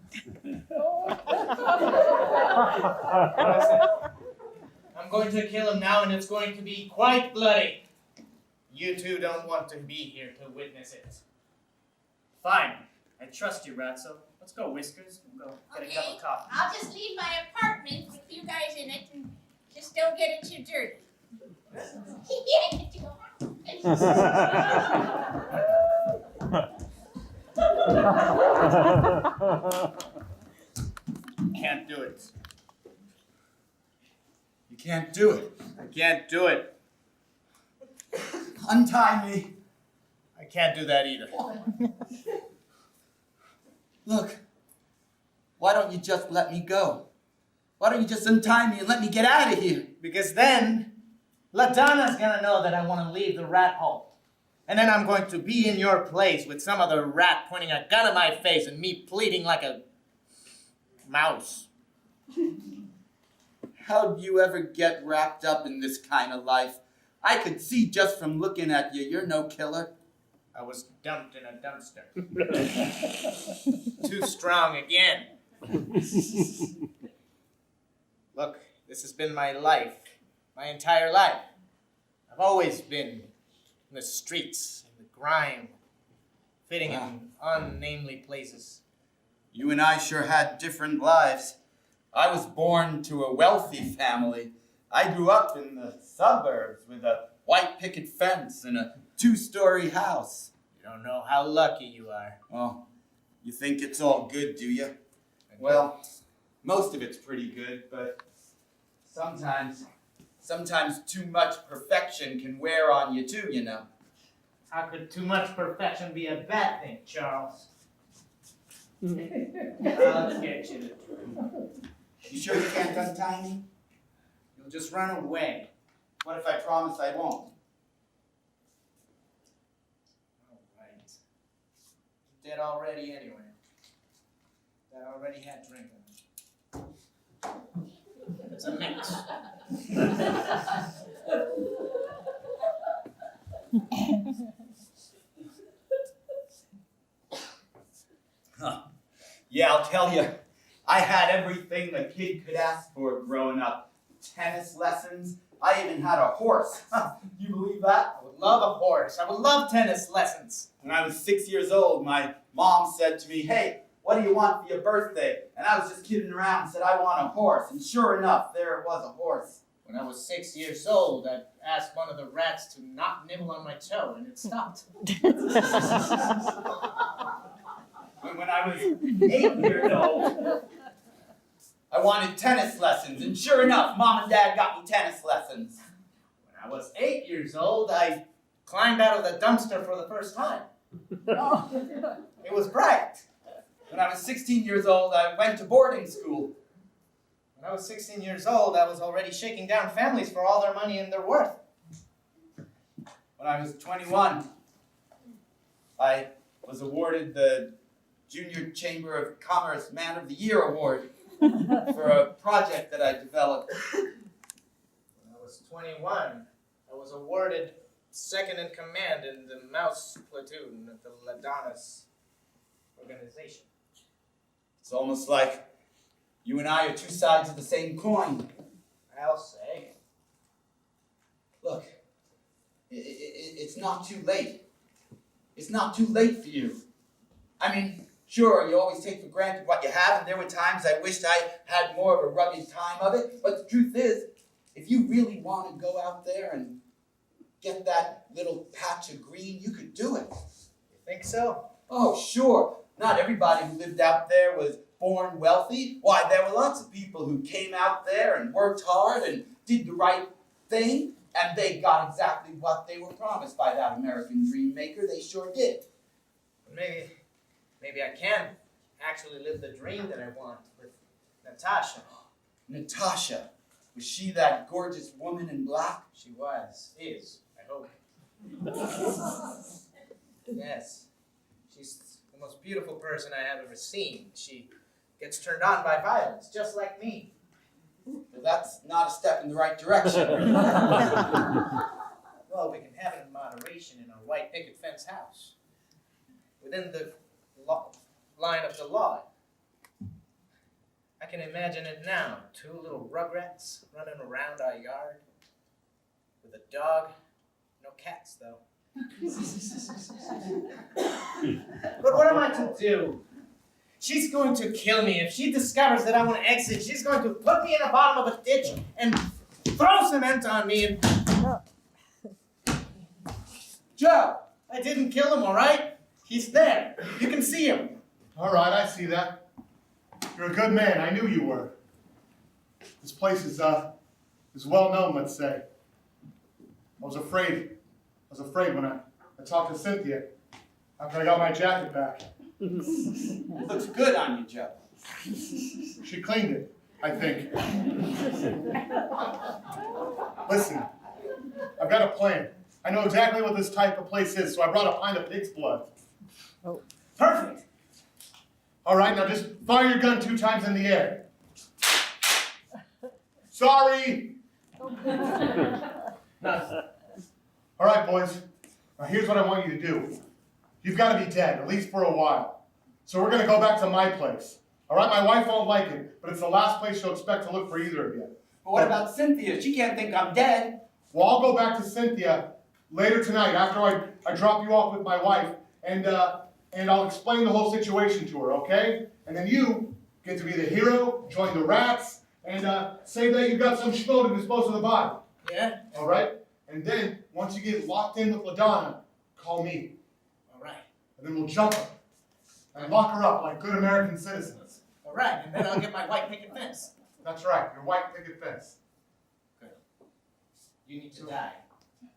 I'm going to kill him now, and it's going to be quite bloody. You two don't want to be here to witness it. Fine. I trust you, Ratso. Let's go, Whiskers. We'll go get a cup of coffee. I'll just leave my apartment with you guys in it and just don't get it too dirty. Can't do it. You can't do it. I can't do it. Untie me. I can't do that either. Look, why don't you just let me go? Why don't you just untie me and let me get out of here? Because then, LaDonna's gonna know that I want to leave the rat hole. And then I'm going to be in your place with some other rat pointing a gun at my face and me pleading like a mouse. How'd you ever get wrapped up in this kind of life? I could see just from looking at you, you're no killer. I was dumped in a dumpster. Too strong again. Look, this has been my life, my entire life. I've always been in the streets, in the grime, fitting in unnamely places. You and I sure had different lives. I was born to a wealthy family. I grew up in the suburbs with a white picket fence and a 2-story house. You don't know how lucky you are. Oh, you think it's all good, do you? Well, most of it's pretty good, but sometimes too much perfection can wear on you too, you know. How could too much perfection be a bad thing, Charles? I'll get you. You sure you can't untie me? You'll just run away. What if I promise I won't? All right. You're dead already anyway. That already had drink in it. It's a mix. Huh. Yeah, I'll tell you, I had everything a kid could ask for growing up. Tennis lessons. I even had a horse. You believe that? I would love a horse. I would love tennis lessons. When I was 6 years old, my mom said to me, "Hey, what do you want for your birthday?" And I was just kidding around and said, "I want a horse." And sure enough, there it was, a horse. When I was 6 years old, I asked one of the rats to not nibble on my toe, and it stopped. When I was 8 years old, I wanted tennis lessons. And sure enough, Mom and Dad got me tennis lessons. When I was 8 years old, I climbed out of the dumpster for the first time. It was bright. When I was 16 years old, I went to boarding school. When I was 16 years old, I was already shaking down families for all their money and their worth. When I was 21, I was awarded the Junior Chamber of Commerce Man of the Year Award for a project that I developed. When I was 21, I was awarded second in command in the mouse platoon of the Ladonis organization. It's almost like you and I are two sides of the same coin. I'll say. Look, it's not too late. It's not too late for you. I mean, sure, you always take for granted what you have, and there were times I wished I had more of a rugged time of it, but the truth is, if you really want to go out there and get that little patch of green, you could do it. You think so? Oh, sure. Not everybody who lived out there was born wealthy. Why, there were lots of people who came out there and worked hard and did the right thing, and they got exactly what they were promised by that American dream maker. They sure did. Maybe I can actually live the dream that I want with Natasha. Natasha. Was she that gorgeous woman in black? She is, I hope. Yes. She's the most beautiful person I have ever seen. She gets turned on by violence, just like me. Well, that's not a step in the right direction. Well, we can have it in moderation in our white picket fence house. Within the line of the law. I can imagine it now. 2 little rugrats running around our yard. With a dog. No cats, though. But what am I to do? She's going to kill me. If she discovers that I want to exit, she's going to put me in the bottom of a ditch and throw cement on me and... Joe! I didn't kill him, all right? He's there. You can see him. All right, I see that. You're a good man. I knew you were. This place is well known, let's say. I was afraid when I talked to Cynthia after I got my jacket back. It looks good on you, Joe. She cleaned it, I think. Listen, I've got a plan. I know exactly what this type of place is, so I brought a pint of pig's blood. Oh. Perfect. All right, now just fire your gun 2 times in the air. Sorry! All right, boys. Now here's what I want you to do. You've got to be dead, at least for a while. So we're going to go back to my place. All right, my wife won't like it, but it's the last place she'll expect to look for either of you. But what about Cynthia? She can't think I'm dead. Well, I'll go back to Cynthia later tonight after I drop you off with my wife, and I'll explain the whole situation to her, okay? And then you get to be the hero, join the rats, and say that you've got some schmo to dispose of the body. Yeah? All right? And then, once you get locked in with LaDonna, call me. All right. And then we'll jump her and lock her up like good American citizens. All right, and then I'll get my white picket fence. That's right, your white picket fence. Good. You need to die,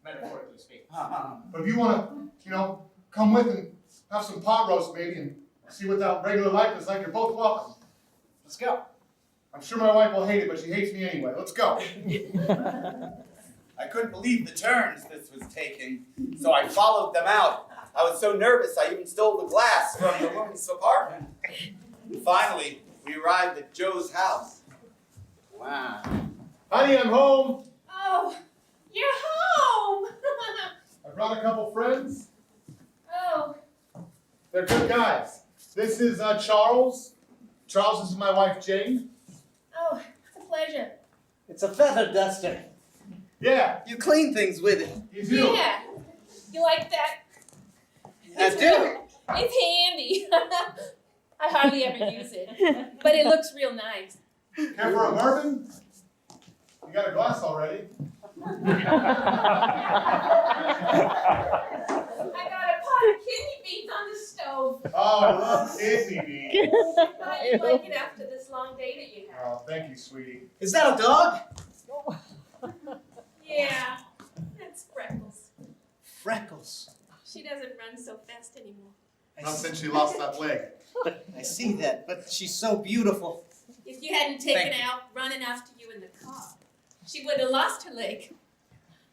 metaphorically speaking. But if you want to, come with and have some pot roast maybe and see what that regular life is like, you're both welcome. Let's go. I'm sure my wife will hate it, but she hates me anyway. Let's go. I couldn't believe the turns this was taking, so I followed them out. I was so nervous I even stole the glass from the woman's apartment. And finally, we arrived at Joe's house. Wow. Honey, I'm home. Oh, you're home. I brought a couple friends. Oh, They're good guys. This is Charles. Charles, this is my wife, Jane. oh, it's a pleasure. It's a feather duster. Yeah, You clean things with it. you do. Yeah. You like that? I do. It's handy. I hardly ever use it, but it looks real nice. Care for a bourbon? You got a glass already. I got a pot of kidney beans on the stove. Oh, I love kidney beans. Thought you'd like it after this long day that you had. Oh, thank you, sweetie. Is that a dog? Yeah, that's Freckles. Freckles. She doesn't run so fast anymore. Not since she lost that leg. I see that, but she's so beautiful. If you hadn't taken Thank you. out running after you in the car, she would have lost her leg.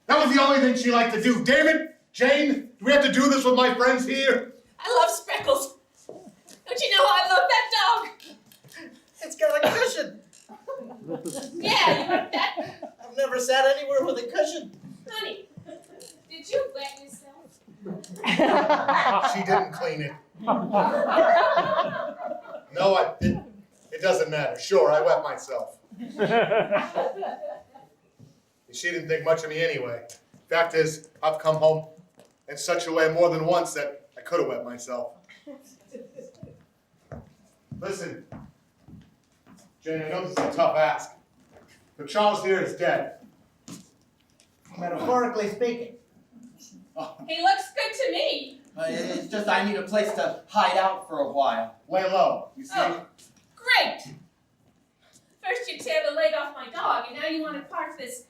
That was the only thing she liked to do. Damn it, Jane, do we have to do this with my friends here? I love Freckles. Don't you know I love that dog? It's got a cushion. Yeah, you like that? I've never sat anywhere with a cushion. Honey, did you wet yourself? She didn't clean it. No, I didn't. It doesn't matter. Sure, I wet myself. She didn't think much of me anyway. Fact is, I've come home in such a way more than once that I could have wet myself. Listen, Jane, I know this is a tough ask, but Charles here is dead. Metaphorically speaking. He looks good to me. It's just I need a place to hide out for a while. Lay low, you see? Oh, great. First you tear the leg off my dog, and now you want to park this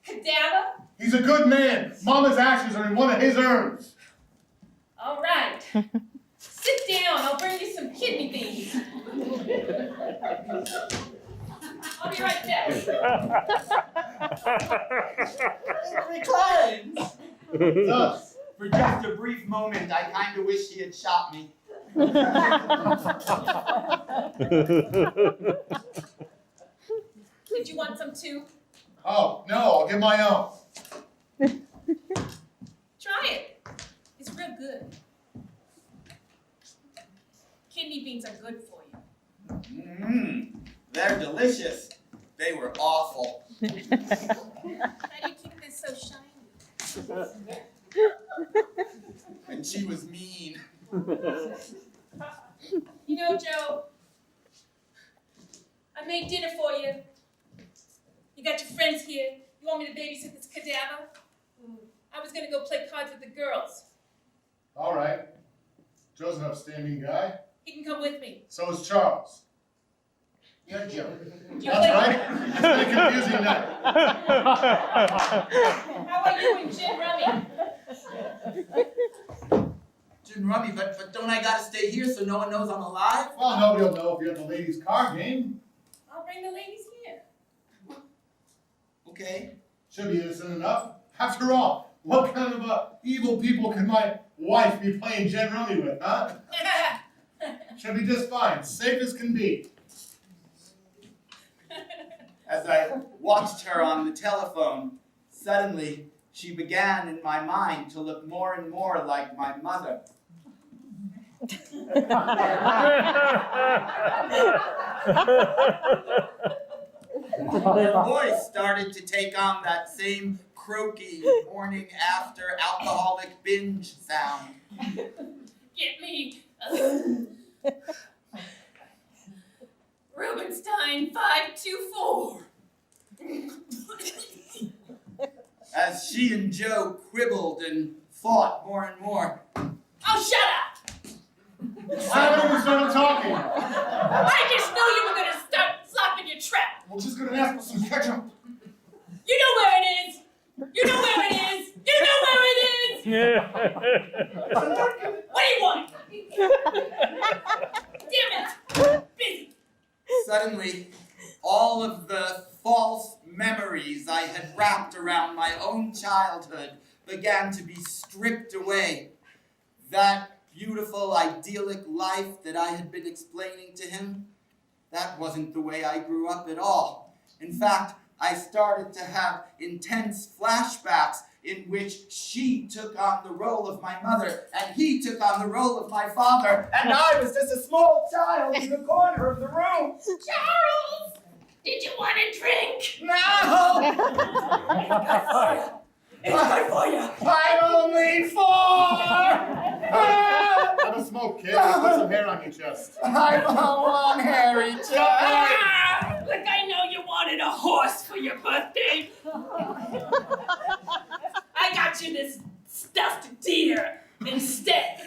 cadaver? He's a good man. Mama's ashes are in one of his urns. All right. Sit down. I'll bring you some kidney beans. I'll be right back. It reclines. Thus, For just a brief moment, I kind of wish he had shot me. Did you want some too? oh, no, I'll get my own. Try it. It's real good. Kidney beans are good for you. They're delicious. They were awful. How do you keep this so shiny? And she was mean. You know, Joe, I made dinner for you. You got your friends here. You want me to babysit this cadaver? I was gonna go play cards with the girls. All right. Joe's an upstanding guy. He can come with me. So is Charles. You're Joe. You That's play- right. It's been a confusing night. How about you and Gin Rummy? Gin rummy, but don't I gotta stay here so no one knows I'm alive? Well, nobody will know if you're at the ladies' card game. I'll bring the ladies here. Okay. Should be innocent enough. After all, what kind of evil people can my wife be playing gin rummy with, huh? Should be just fine. Safe as can be. As I watched her on the telephone, suddenly she began in my mind to look more and more like my mother. Her voice started to take on that same croaky morning after alcoholic binge sound. Get me. Rubenstein 524. As she and Joe quibbled and fought more and more. Oh, shut up! Why haven't we started talking? I just knew you were gonna start flopping your trap. We're just gonna ask for some ketchup. You know where it is. You know where it is. You know where it is. What do you want? Damn it! Busy. Suddenly, all of the false memories I had wrapped around my own childhood began to be stripped away. That beautiful, idyllic life that I had been explaining to him, that wasn't the way I grew up at all. In fact, I started to have intense flashbacks in which she took on the role of my mother and he took on the role of my father, and I was just a small child in the corner of the room. Charles! Did you want a drink? No! It's good for you. I'm only 4! Have a smoke, kid. Put some hair on your chest. I'm a one hairy child. Look, I know you wanted a horse for your birthday. I got you this stuffed deer instead.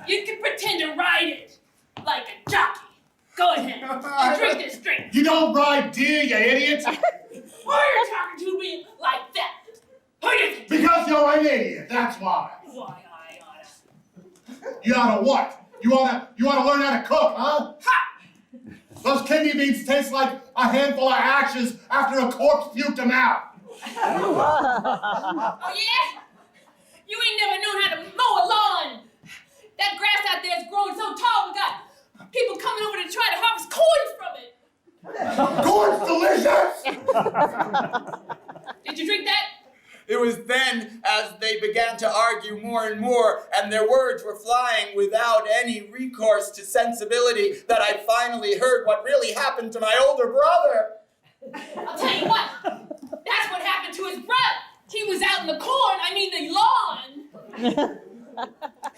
You can pretend to ride it like a jockey. Go ahead and drink this drink. You don't ride deer, you idiot! Why are you talking to me like that? Who do you think? Because you're an idiot, that's why. Why, I oughta. You oughta what? You oughta learn how to cook, huh? Ha! Those kidney beans taste like a handful of ashes after a corpse puked them out. Oh yeah? You ain't never known how to mow a lawn. That grass out there is growing so tall we got people coming over to try to harvest corn from it. Corn's delicious! Did you drink that? It was then, as they began to argue more and more, and their words were flying without any recourse to sensibility, that I finally heard what really happened to my older brother. I'll tell you what. That's what happened to his brother. He was out in the corn, the lawn.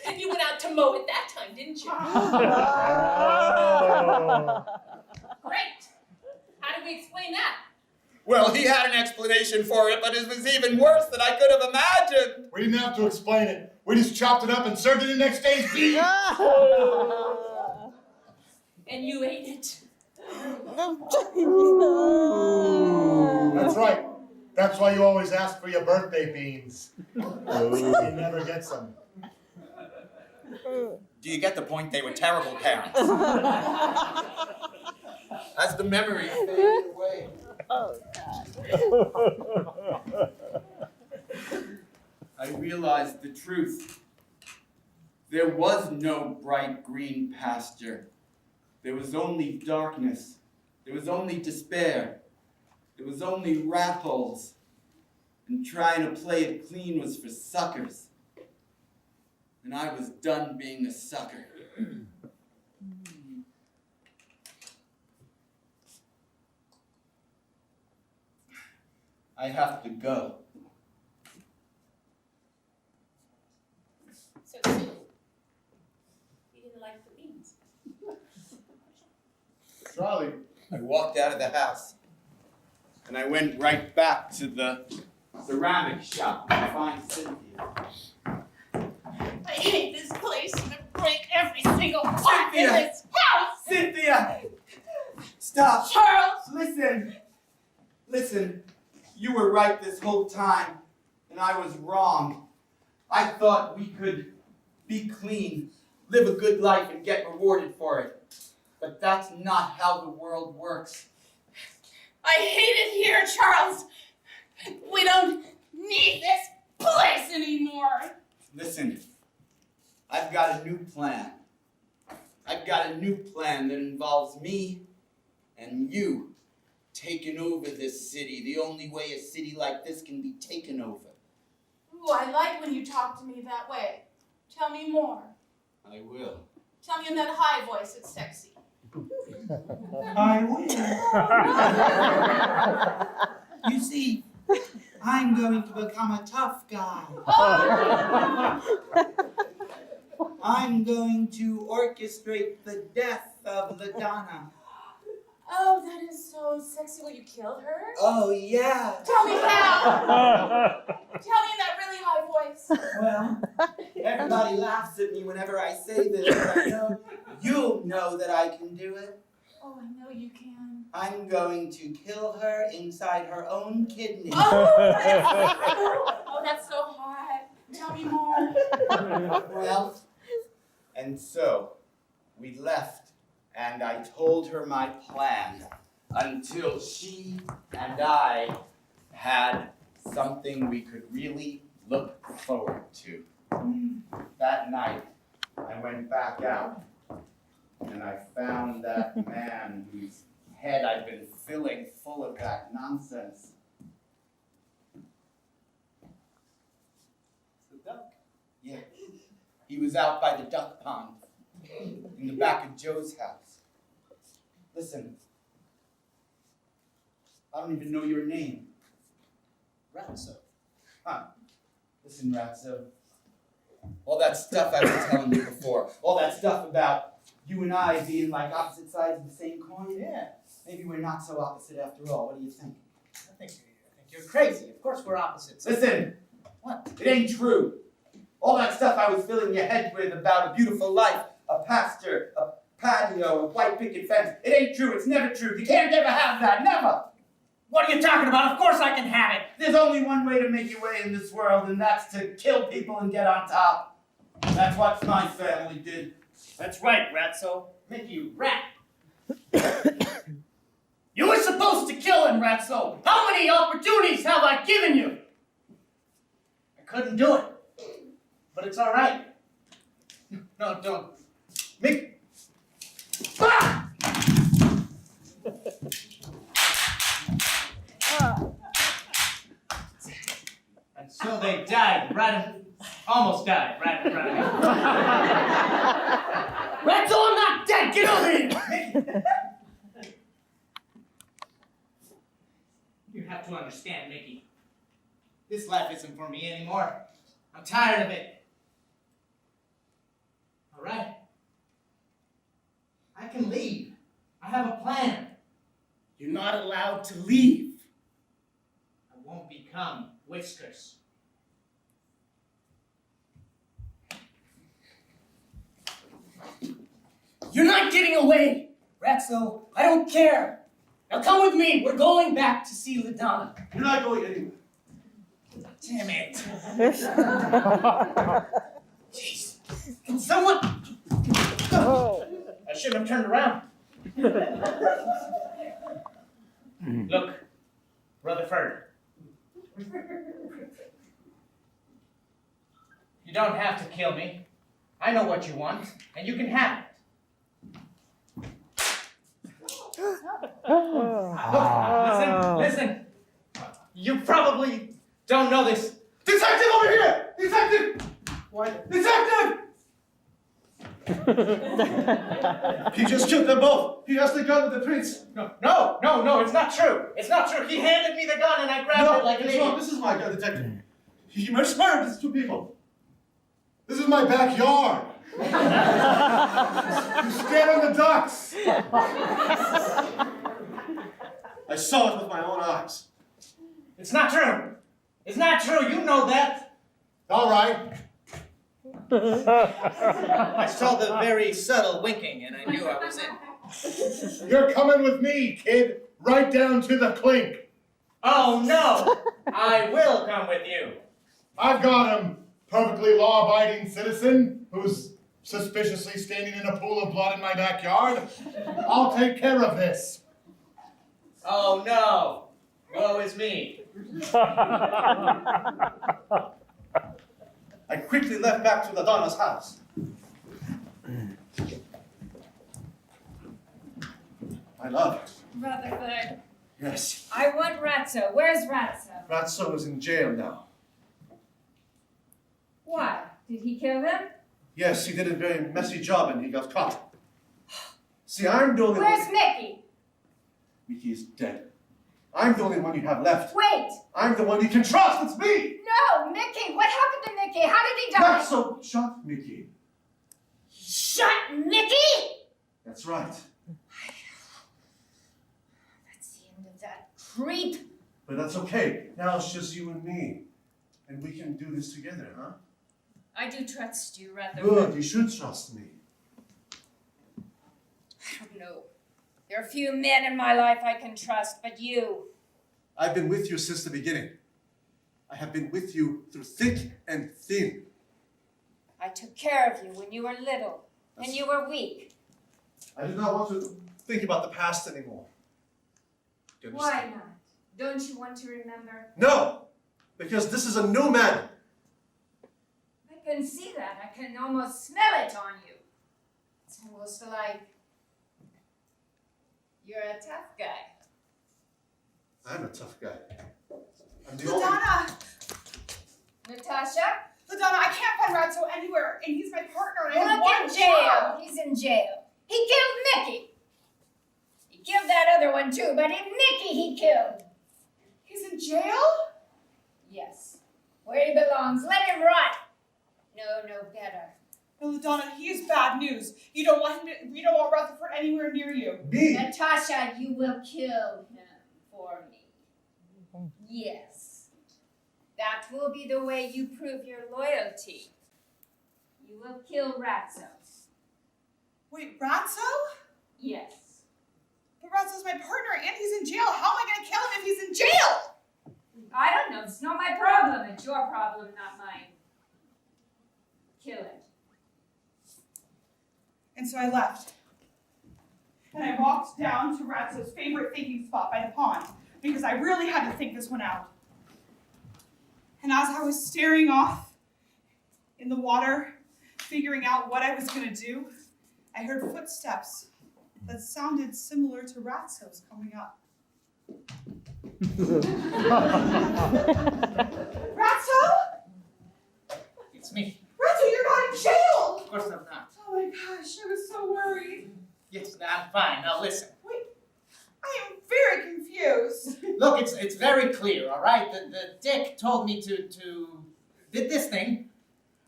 And you went out to mow it that time, didn't you? Great. How do we explain that? Well, he had an explanation for it, but it was even worse than I could have imagined. We didn't have to explain it. We just chopped it up and served it the next day's beef. And you ate it. That's right. That's why you always ask for your birthday beans. You never get some. Do you get the point? They were terrible parents. As the memory faded away. Oh, I realized the truth. There was no bright green pasture. There was only darkness. There was only despair. There was only rat holes. And trying to play it clean was for suckers. And I was done being a sucker. I have to go. So soon. You didn't like the beans. Charlie. I walked out of the house. And I went right back to the ceramic shop to find Cynthia. I hate this place. I'm gonna break every single pot in this house. Cynthia! Stop! Charles! Listen. You were right this whole time, and I was wrong. I thought we could be clean, live a good life, and get rewarded for it. But that's not how the world works. I hate it here, Charles. We don't need this place anymore. Listen, I've got a new plan. I've got a new plan that involves me and you taking over this city, the only way a city like this can be taken over. Ooh, I like when you talk to me that way. Tell me more. I will. Tell me in that high voice, it's sexy. I will. You see, I'm going to become a tough guy. I'm going to orchestrate the death of LaDonna. Oh, that is so sexy. Will you kill her? Oh, yeah. Tell me how. Tell me in that really high voice. Well, everybody laughs at me whenever I say this, but I know you'll know that I can do it. Oh, I know you can. I'm going to kill her inside her own kidney. Oh, that's so hot. Tell me more. Well, and so we left, and I told her my plan until she and I had something we could really look forward to. That night, I went back out, and I found that man whose head I'd been filling full of that nonsense. he was out by the duck pond in the back of Joe's house. Listen, I don't even know your name. Ratso. Huh. Listen, Ratso. All that stuff I was telling you before, all that stuff about you and I being like opposite sides of the same coin, Yeah. maybe we're not so opposite after all. What do you think? I think you're crazy. Of course we're opposites. Listen! What? It ain't true. All that stuff I was filling your head with about a beautiful life, a pasture, a patio, a white picket fence, it ain't true. It's never true. You can't ever have that. Never! What are you talking about? Of course I can have it. There's only one way to make your way in this world, and that's to kill people and get on top. That's what my family did. That's right, Ratso. Make you rat. You were supposed to kill him, Ratso. How many opportunities have I given you? I couldn't do it. But it's all right. No, don't. Make. Ah! And so they died, almost died, Ratso, I'm not dead. Get over here. You have to understand, Mickey. This life isn't for me anymore. I'm tired of it. All right? I can leave. I have a plan. You're not allowed to leave. I won't become Whiskers. You're not getting away, Ratso. I don't care. Now come with me. We're going back to see LaDonna. You're not going anywhere. Damn it. Jeez. Can someone... I shouldn't have turned around. Look, Rutherford. You don't have to kill me. I know what you want, and you can have it. Look, listen. You probably don't know this. Detective over here! Detective! What? Detective! He just killed them both. He has the gun with the prints. No, it's not true. It's not true. He handed me the gun and I grabbed it like an it's idiot. wrong. This is my gun, detective. He murdered these two people. This is my backyard. You scared of the ducks. I saw it with my own eyes. It's not true. It's not true. You know that. All right. I saw the very subtle winking and I knew I was in. You're coming with me, kid. Right down to the clink. Oh, no. I will come with you. I've got him. Perfectly law-abiding citizen who's suspiciously standing in a pool of blood in my backyard. I'll take care of this. Oh, no. Woe is me. I quickly left back to LaDonna's house. I love it. Rutherford, Yes. I want Ratso. Where's Ratso? Ratso is in jail now. Why? Did he kill them? Yes, he did a very messy job and he got caught. See, I'm the only Where's one. Mickey? Mickey's dead. I'm the only one you have left. Wait! I'm the one you can trust. It's me. No, Mickey! What happened to Mickey? How did he die? Ratso shot Mickey. Shot Mickey? That's right. That's the end of that creep. But that's okay. Now it's just you and me. And we can do this together, huh? I do trust you, Rutherford. Good. You should trust me. I don't know. There are few men in my life I can trust, but you. I've been with you since the beginning. I have been with you through thick and thin. I took care of you when you were little, and you were weak. I do not want to think about the past anymore. Do you Why understand? not? Don't you want to remember? No! Because this is a new man. I can see that. I can almost smell it on you. It's almost like you're a tough guy. I'm a tough guy. I'm the only... LaDonna! Natasha? LaDonna, I can't find find Ratso anywhere, and he's my partner, and I have Look one in jail. job. He's in jail. He killed Mickey. He killed that other one too, but it's Mickey he killed. He's in jail? Yes. Where he belongs. Let him rot. No better. No, LaDonna, he is bad news. You don't want Rutherford anywhere near you. Natasha, you will kill him for me. Yes. That will be the way you prove your loyalty. You will kill Ratso. Wait, Ratso? Yes. But Ratso's my partner, and he's in jail. How am I going to kill him if he's in jail? I don't know. It's not my problem. It's your problem, not mine. Kill it. And so I left. And I walked down to Ratso's favorite thinking spot by the pond, because I really had to think this one out. And as I was staring off in the water, figuring out what I was going to do, I heard footsteps that sounded similar to Ratso's coming up. Ratso? It's me. Ratso, you're not in jail! Of course I'm not. Oh my gosh, I was so worried. Yes, I'm fine. Now listen. Wait, I am very confused. Look, it's very clear, all right? The dick told me to did this thing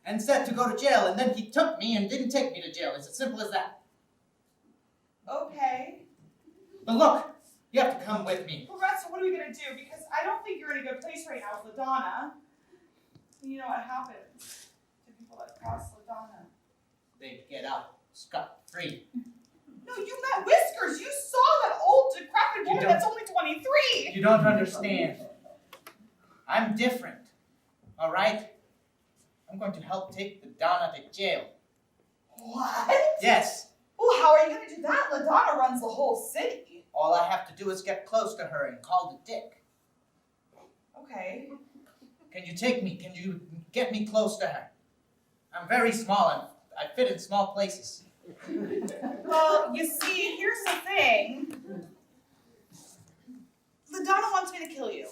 and said to go to jail, and then he took me and didn't take me to jail. It's as simple as that. Okay. But look, you have to come with me. Well, Ratso, what are we going to do? Because I don't think you're in a good place right now with LaDonna. You know what happens to people that cross LaDonna. They get out scot-free. No, you met Whiskers. You saw that old decrepit woman don't- that's only 23. You don't understand. I'm different, all right? I'm going to help take the Donna to jail. What? Yes. Well, how are you going to do that? LaDonna runs the whole city. All I have to do is get close to her and call the dick. Okay. Can you take me? Can you get me close to her? I'm very small and I fit in small places. Well, you see, here's the thing. LaDonna wants me to kill you.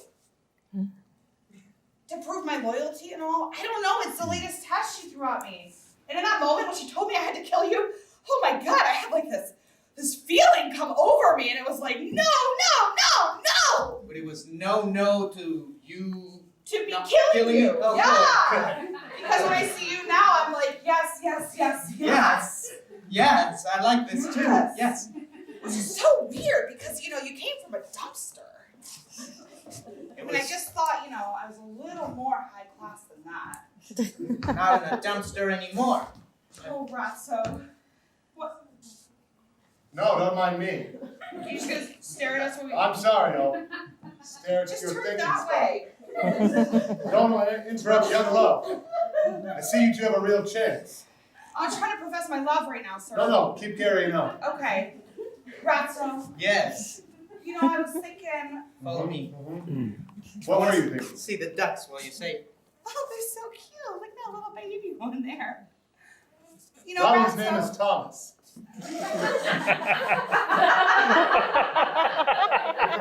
To prove my loyalty and all. I don't know, it's the latest test she threw at me. And in that moment when she told me I had to kill you, oh my god, I had like this feeling come over me, and it was like, no! But it was no to you To be not killing you. Oh, Yeah! good. Because when I see you now, I'm like, yes. Yes, I like this too. Yes. Which is so weird because, you came from a dumpster. And I just thought, I was a little more high class than that. Not in a dumpster anymore. Oh, Ratso. What? No, don't mind me. You just gonna stare at us when we... I'm sorry, I'll stare at Just your turn thinking that spot. way. Don't want to interrupt young love. I see you two have a real chance. I'm trying to profess my love right now, sir. No, keep carrying on. Okay. Ratso, Yes. I was thinking... Follow me. What were you thinking? See the ducks while you say. Oh, they're so cute. Look at that little baby one there. Dolly's name Ratso... is Thomas.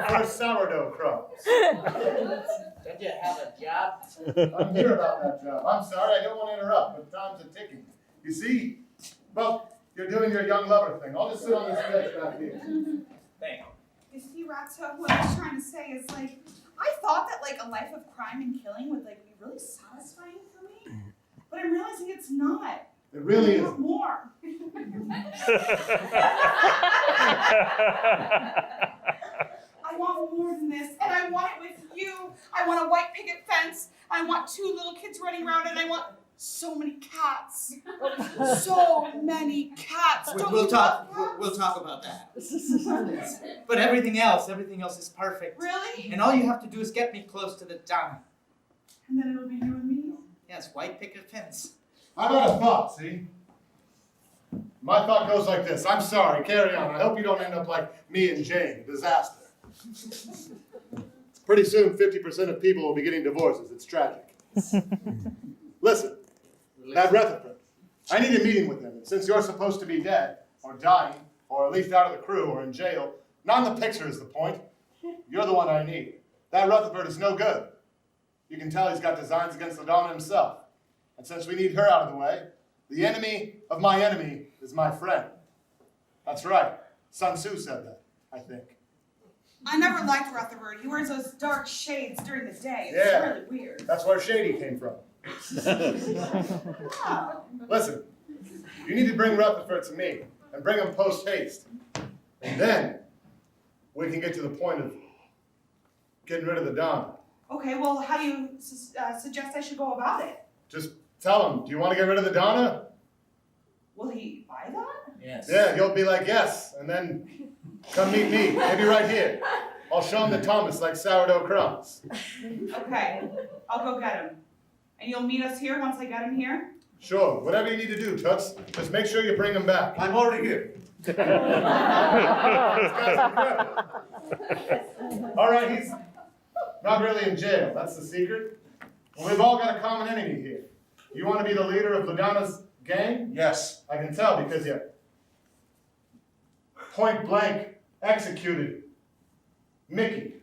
For sourdough crumbs. Don't you have a job? I'm here about that job. I'm sorry, I don't want to interrupt, but time's a ticking. You see, well, you're doing your young lover thing. I'll just sit on this bench back here. Thank You see, Ratso, what I was trying to say is, I thought that, a life of crime and killing would, be really satisfying for me. But I'm realizing it's not. It really I is. want more. I want more than this, and I want it with you. I want a white picket fence. I want 2 little kids running around, and I want so many cats. So many cats. Don't We'll you talk. love cats? We'll talk about that. But everything else is perfect. Really? And all you have to do is get me close to the Donna. And then it'll be you and me. Yes, white picket fence. I've got a thought, see? My thought goes like this. I'm sorry, carry on. I hope you don't end up like me and Jane, a disaster. Pretty soon, 50% of people will be getting divorces. It's tragic. Listen, that Rutherford, I need a meeting with him. And since you're supposed to be dead, or dying, or at least out of the crew, or in jail, not in the picture is the point. You're the one I need. That Rutherford is no good. You can tell he's got designs against LaDonna himself. And since we need her out of the way, the enemy of my enemy is my friend. That's right. Sun Tzu said that, I think. I never liked Rutherford. He wears those dark shades during the day. It's Yeah. really weird. That's where Shady came from. Listen, you need to bring Rutherford to me, and bring him post-haste. And then, we can get to the point of getting rid of the Don. Okay, well, how do you suggest I should go about it? Just tell him, do you want to get rid of the Donna? Will he buy that? Yes. Yeah, he'll be like, yes, and then come meet me, maybe right here. I'll show him the Thomas like sourdough crumbs. Okay, I'll go get him. And you'll meet us here once I get him here? Sure, whatever you need to do, Toots. Just make sure you bring him back. I'm already here. All right, he's not really in jail, that's the secret. Well, we've all got a common enemy here. You want to be the leader of Ladonna's gang? Yes. I can tell because you point blank executed Mickey,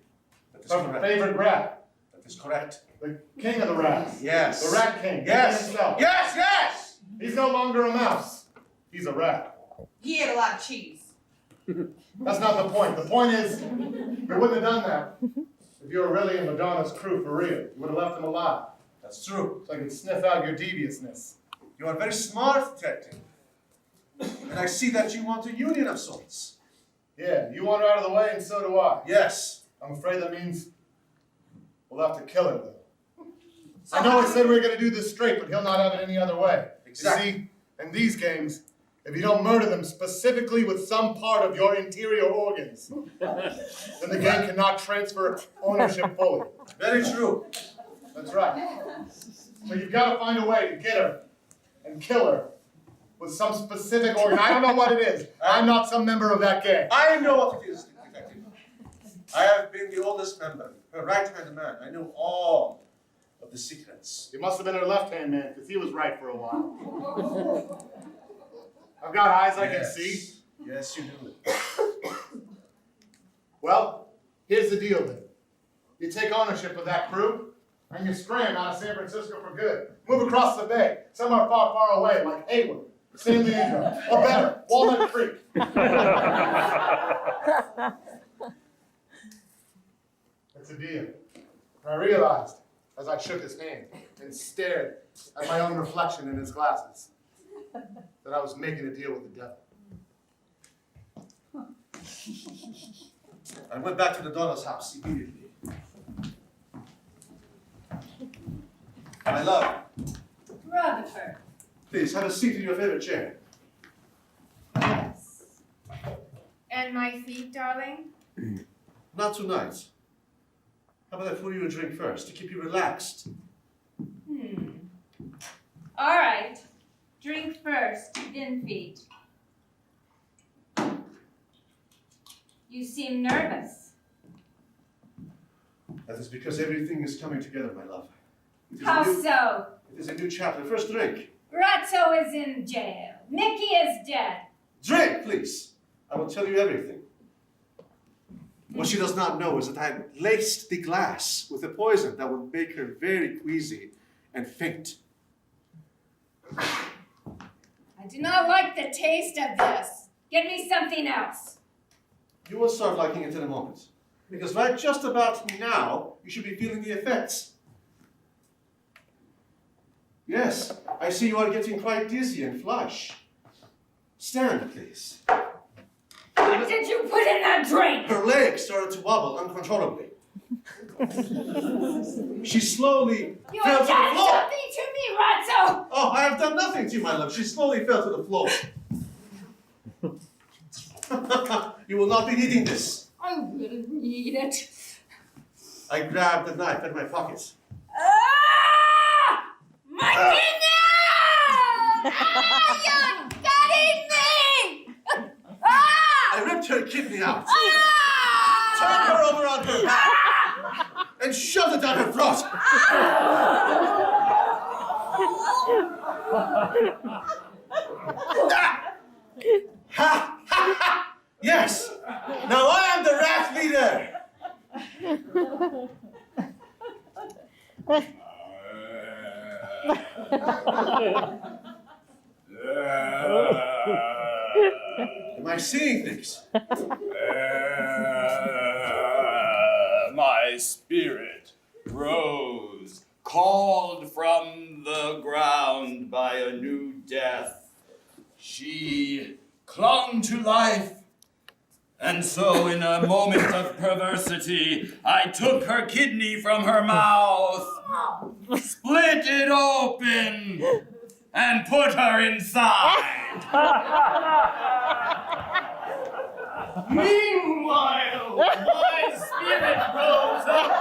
her favorite rat. That is correct. The king of the rats. Yes. The rat king. Yes. Himself. Yes, yes! He's no longer a mouse. He's a rat. He ate a lot of cheese. That's not the point. The point is, you wouldn't have done that if you were really in Madonna's crew for real. You would have left him alive. That's true. So I could sniff out your deviousness. You are very smart, detective. And I see that you want a union of sorts. Yeah, you want her out of the way, and so do I. Yes. I'm afraid that means we'll have to kill her, though. I know I said we were going to do this straight, but he'll not have it any other way. Exactly. You see, in these games, if you don't murder them specifically with some part of your interior organs, then the game cannot transfer ownership fully. Very true. That's right. So you've got to find a way to get her and kill her with some specific organ. I don't know what it is. I'm not some member of that gang. I know what it is, detective. I have been the oldest member, her right-hand man. I know all of the secrets. It must have been her left-hand man, because he was right for a while. I've got eyes I can see. Yes, you do. Well, here's the deal then. You take ownership of that crew, and you scram out of San Francisco for good. Move across the bay, somewhere far, far away, like Hayward, San Leandro, or better, Walnut Creek. It's a deal. And I realized, as I shook his hand and stared at my own reflection in his glasses, that I was making a deal with the devil. I went back to the Donna's house immediately. My love, Rutherford. please have a seat in your favorite chair. Yes. And my feet, darling? Not tonight. How about I pour you a drink first to keep you relaxed? All right. Drink first, then feet. You seem nervous. That is because everything is coming together, my love. It is How a new- so? It is a new chapter. First drink. Ratso is in jail. Mickey is dead. Drink, please. I will tell you everything. What she does not know is that I laced the glass with a poison that will make her very queasy and faint. I do not like the taste of this. Get me something else. You will start liking it in a moment. Because right just about now, you should be feeling the effects. Yes, I see you are getting quite dizzy and flush. Stand, please. What did you put in that drink? Her legs started to wobble uncontrollably. She slowly You fell have to the done floor. something to me, Ratso! Oh, I have done nothing to you, my love. She slowly fell to the floor. You will not be needing this. I will need it. I grabbed the knife in my pocket. Ah! My kidney! Ah, you're cutting me! Ah! I ripped her kidney out, Ah! turned her over on her back, and shoved it down her throat. Ha! Ha! Ha! Yes! Now I am the rat leader! Am I seeing things? My spirit rose, called from the ground by a new death. She clung to life, and so in a moment of perversity, I took her kidney from her mouth, split it open, and put her inside. Meanwhile, my spirit rose up,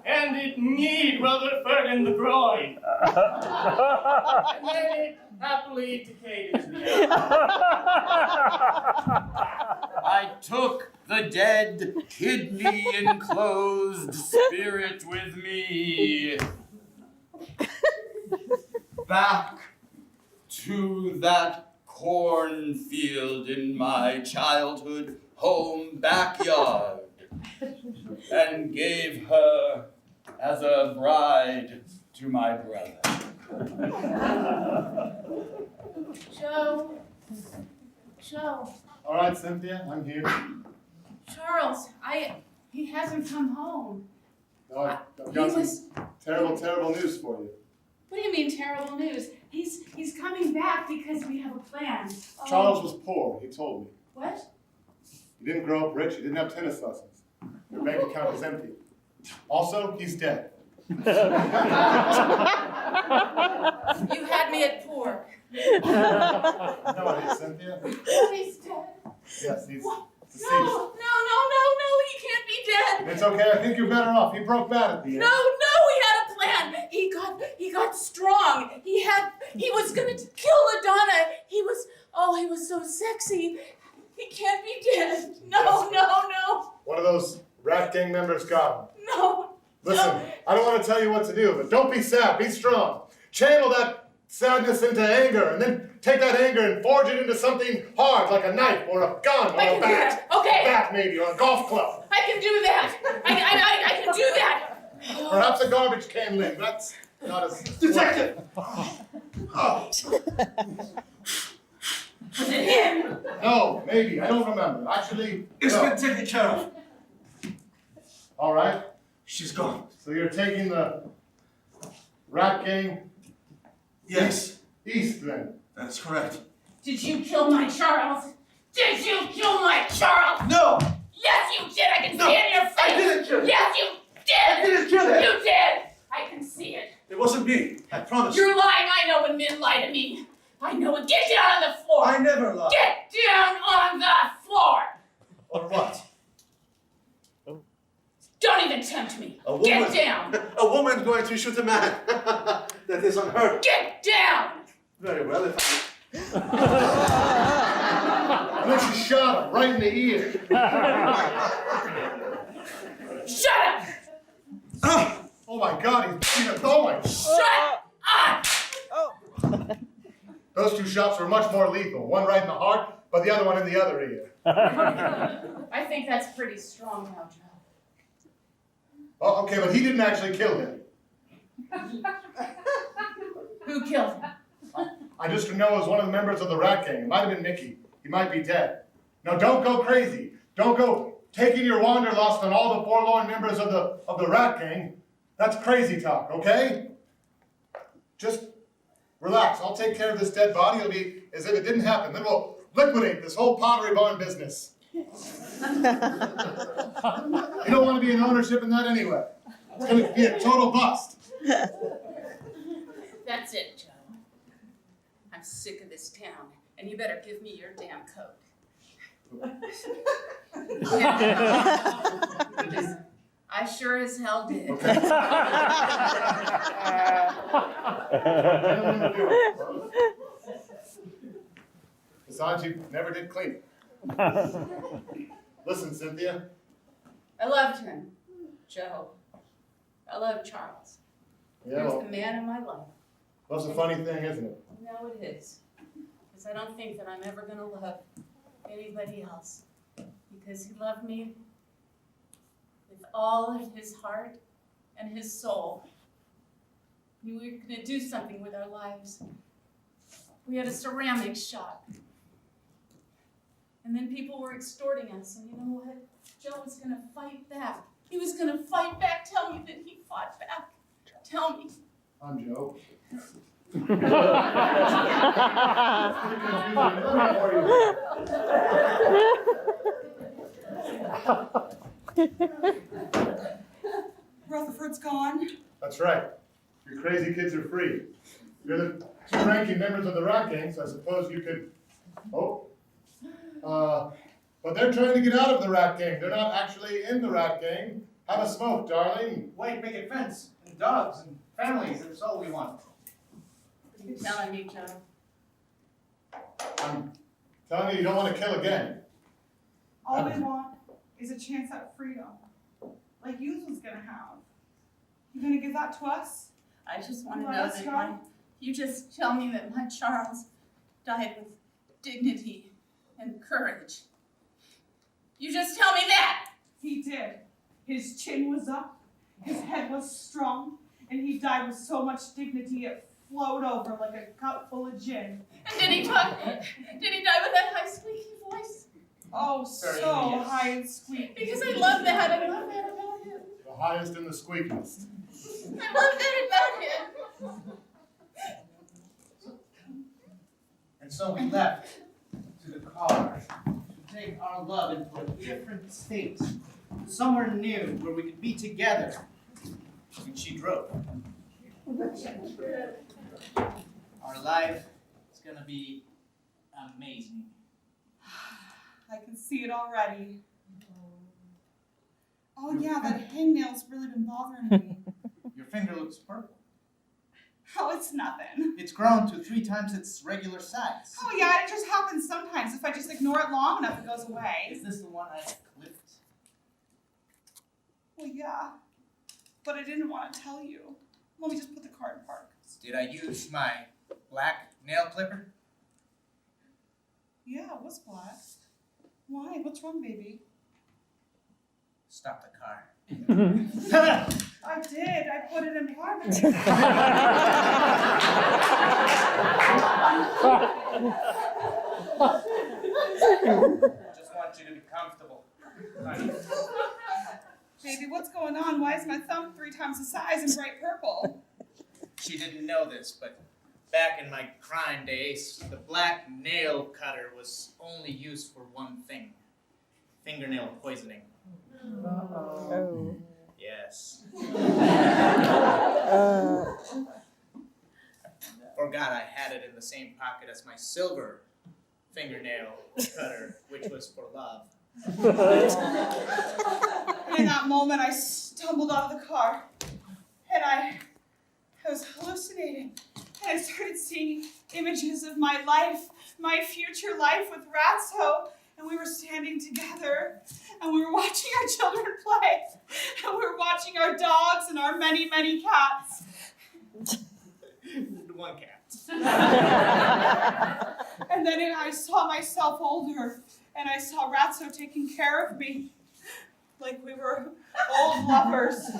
and it kneed Rutherford in the groin. And then it happily decayed into the earth. I took the dead, kidney-enclosed spirit with me back to that cornfield in my childhood home backyard and gave her as a bride to my brother. Joe. Joe. All right, Cynthia, I'm here. Charles, he hasn't come home. Oh, I've got some terrible news for you. What do you mean terrible news? He's coming back because we have a plan. Charles was poor, he told me. What? He didn't grow up rich, he didn't have tennis lessons. Your bank account is empty. Also, he's dead. You had me at pork. No, it is, Cynthia. He's dead. Yes, he's What? deceased. No, he can't be dead. It's okay, I think you're better off. He broke bad at the end. No, we had a plan. He got strong. He was gonna kill Adonna. He was so sexy. He can't be dead. No. One of those rat gang members got him. No. Listen, I don't want to tell you what to do, but don't be sad, be strong. Channel that sadness into anger, and then take that anger and forge it into something hard, like a knife, or a gun, or I a can do bat. that. Okay. A bat, maybe, or a golf club. I can do that. I can do that. Perhaps a garbage can lid. That's not as... Detective! Was it him? No, maybe. I don't remember. Actually, It's no. been taken care of. All right. She's gone. So you're taking the rat gang Yes, east, then? that's correct. Did you kill my Charles? Did you kill my Charles? No! Yes, you did. I can No, see it in your face. I didn't kill him. Yes, you did. I didn't kill him. You did. I can see it. It wasn't me, I promise. You're lying. I know when men lie to me. I know it. Get down on the floor. I never lied. Get down on the floor. Or what? Don't even tempt me. A woman. Get down. A woman going to shoot a man. That is unheard of. Get down. Very well, if And then she shot him right in the ear. Shut up. Oh my God, he's beating us. Oh my... Shut up. Those two shots were much more lethal. One right in the heart, but the other one in the other ear. I think that's pretty strong now, Joe. Oh, okay, but he didn't actually kill him. Who killed him? I just know it was one of the members of the rat gang. It might have been Mickey. He might be dead. Now, don't go crazy. Don't go taking your wanderlust on all the forlorn members of the rat gang. That's crazy talk, okay? Just relax. I'll take care of this dead body. It'll be as if it didn't happen. Then we'll liquidate this whole Pottery Barn business. You don't want to be in ownership in that anyway. It's going to be a total bust. That's it, Joe. I'm sick of this town, and you better give me your damn coat. Because I sure as hell did. Okay. Besides, you never did clean it. Listen, Cynthia. I loved him, Joe. I loved Charles. He Yeah, was well, the man in my life. that's a funny thing, isn't it? No, it is. Because I don't think that I'm ever going to love anybody else. Because he loved me with all of his heart and his soul. We were gonna do something with our lives. We had a ceramics shop. And then people were extorting us, and you know what? Joe was gonna fight back. He was gonna fight back. Tell me that he fought back. Tell me. I'm Joe. Rutherford's gone. That's right. You crazy kids are free. You're the two ranking members of the Rat Gang, so I suppose you could. Oh. But they're trying to get out of the Rat Gang. They're not actually in the Rat Gang. Have a smoke, darling. Wait, make it friends, and dogs, and families, that's all we want. You're telling me, Joe. I'm telling you, you don't want to kill again. All we want is a chance at freedom, like you was gonna have. You gonna give that to us? I just want to Let know us that go. you just tell me that my Charles died with dignity and courage. You just tell me that. He did. His chin was up, his head was strong, and he died with so much dignity it flowed over like a cup full of gin. And did he die with that high squeaky voice? Oh, Very so yes. high and sweet. Because I love that. I love that about him. The highest and the squeakiest. I love that about him. And so we left to the car to take our love into a different state, somewhere new where we could be together. And she drove. Our life is gonna be amazing. I can see it already. Oh yeah, that hangnail's really been bothering me. Your finger looks purple. Oh, it's nothing. It's grown to 3 times its regular size. Oh yeah, it just happens sometimes. If I just ignore it long enough, it goes away. Is this the one I clipped? Well, yeah, but I didn't want to tell you. Let me just put the car in park. Did I use my black nail clipper? Yeah, it was black. Why? What's wrong, baby? Stop the car. I did. I put it in park. Just want you to be comfortable. Honey. Baby, what's going on? Why is my thumb 3 times the size and bright purple? She didn't know this, but back in my crime days, the black nail cutter was only used for one thing: fingernail poisoning. Oh. Yes. Forgot I had it in the same pocket as my silver fingernail cutter, which was for love. In that moment, I stumbled out of the car, and I was hallucinating, and I started seeing images of my life, my future life with Ratso, and we were standing together, and we were watching our children play, and we were watching our dogs and our many, many cats. One cat. And then I saw myself older, and I saw Ratso taking care of me, like we were old lovers.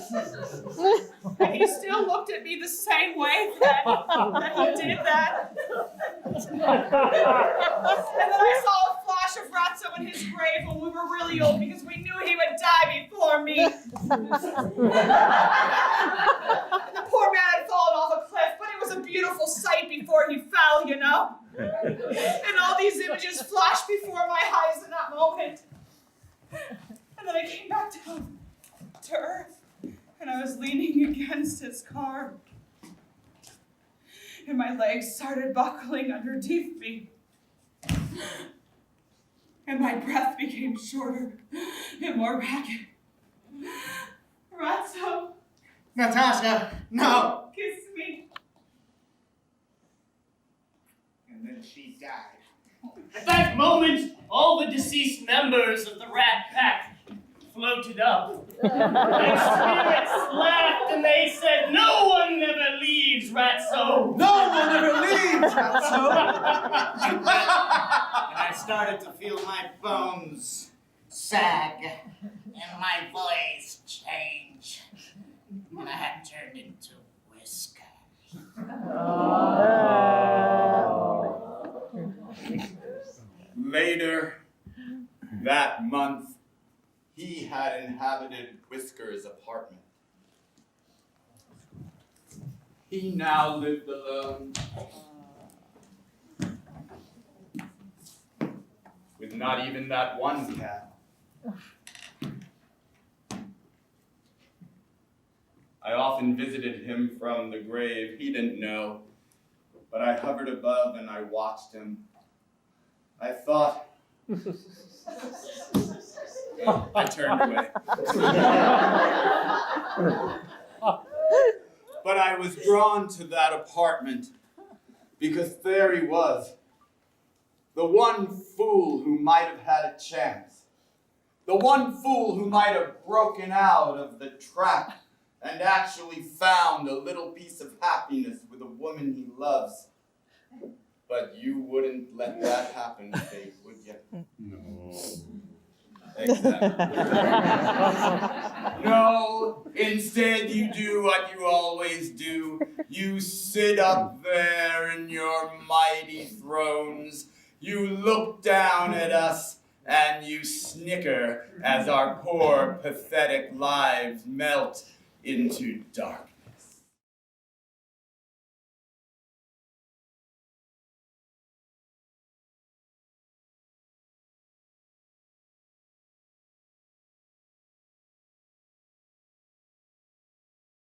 And he still looked at me the same way that he did that. And then I saw a flash of Ratso in his grave when we were really old because we knew he would die before me. And the poor man had fallen off a cliff, but it was a beautiful sight before he fell, you know? And all these images flashed before my eyes in that moment. And then I came back down to earth, and I was leaning against his car. And my legs started buckling underneath me. And my breath became shorter and more ragged. Ratso, Natasha, no! kiss me. And then she died. At that moment, all the deceased members of the Rat Pack floated up. Their spirits laughed and they said, "No one ever leaves, Ratso." No one ever leaves, Ratso! And I started to feel my bones sag and my voice change. And I had turned into whisk. Later that month, he had inhabited Whisker's apartment. He now lived alone, with not even that one cat. I often visited him from the grave. He didn't know, but I hovered above and I watched him. I thought, I turned away. But I was drawn to that apartment because there he was, the one fool who might have had a chance, the one fool who might have broken out of the trap and actually found a little piece of happiness with a woman he loves. But you wouldn't let that happen, Faith, would you? No. Exactly. No, instead you do what you always do. You sit up there in your mighty thrones. You look down at us and you snicker as our poor, pathetic lives melt into darkness.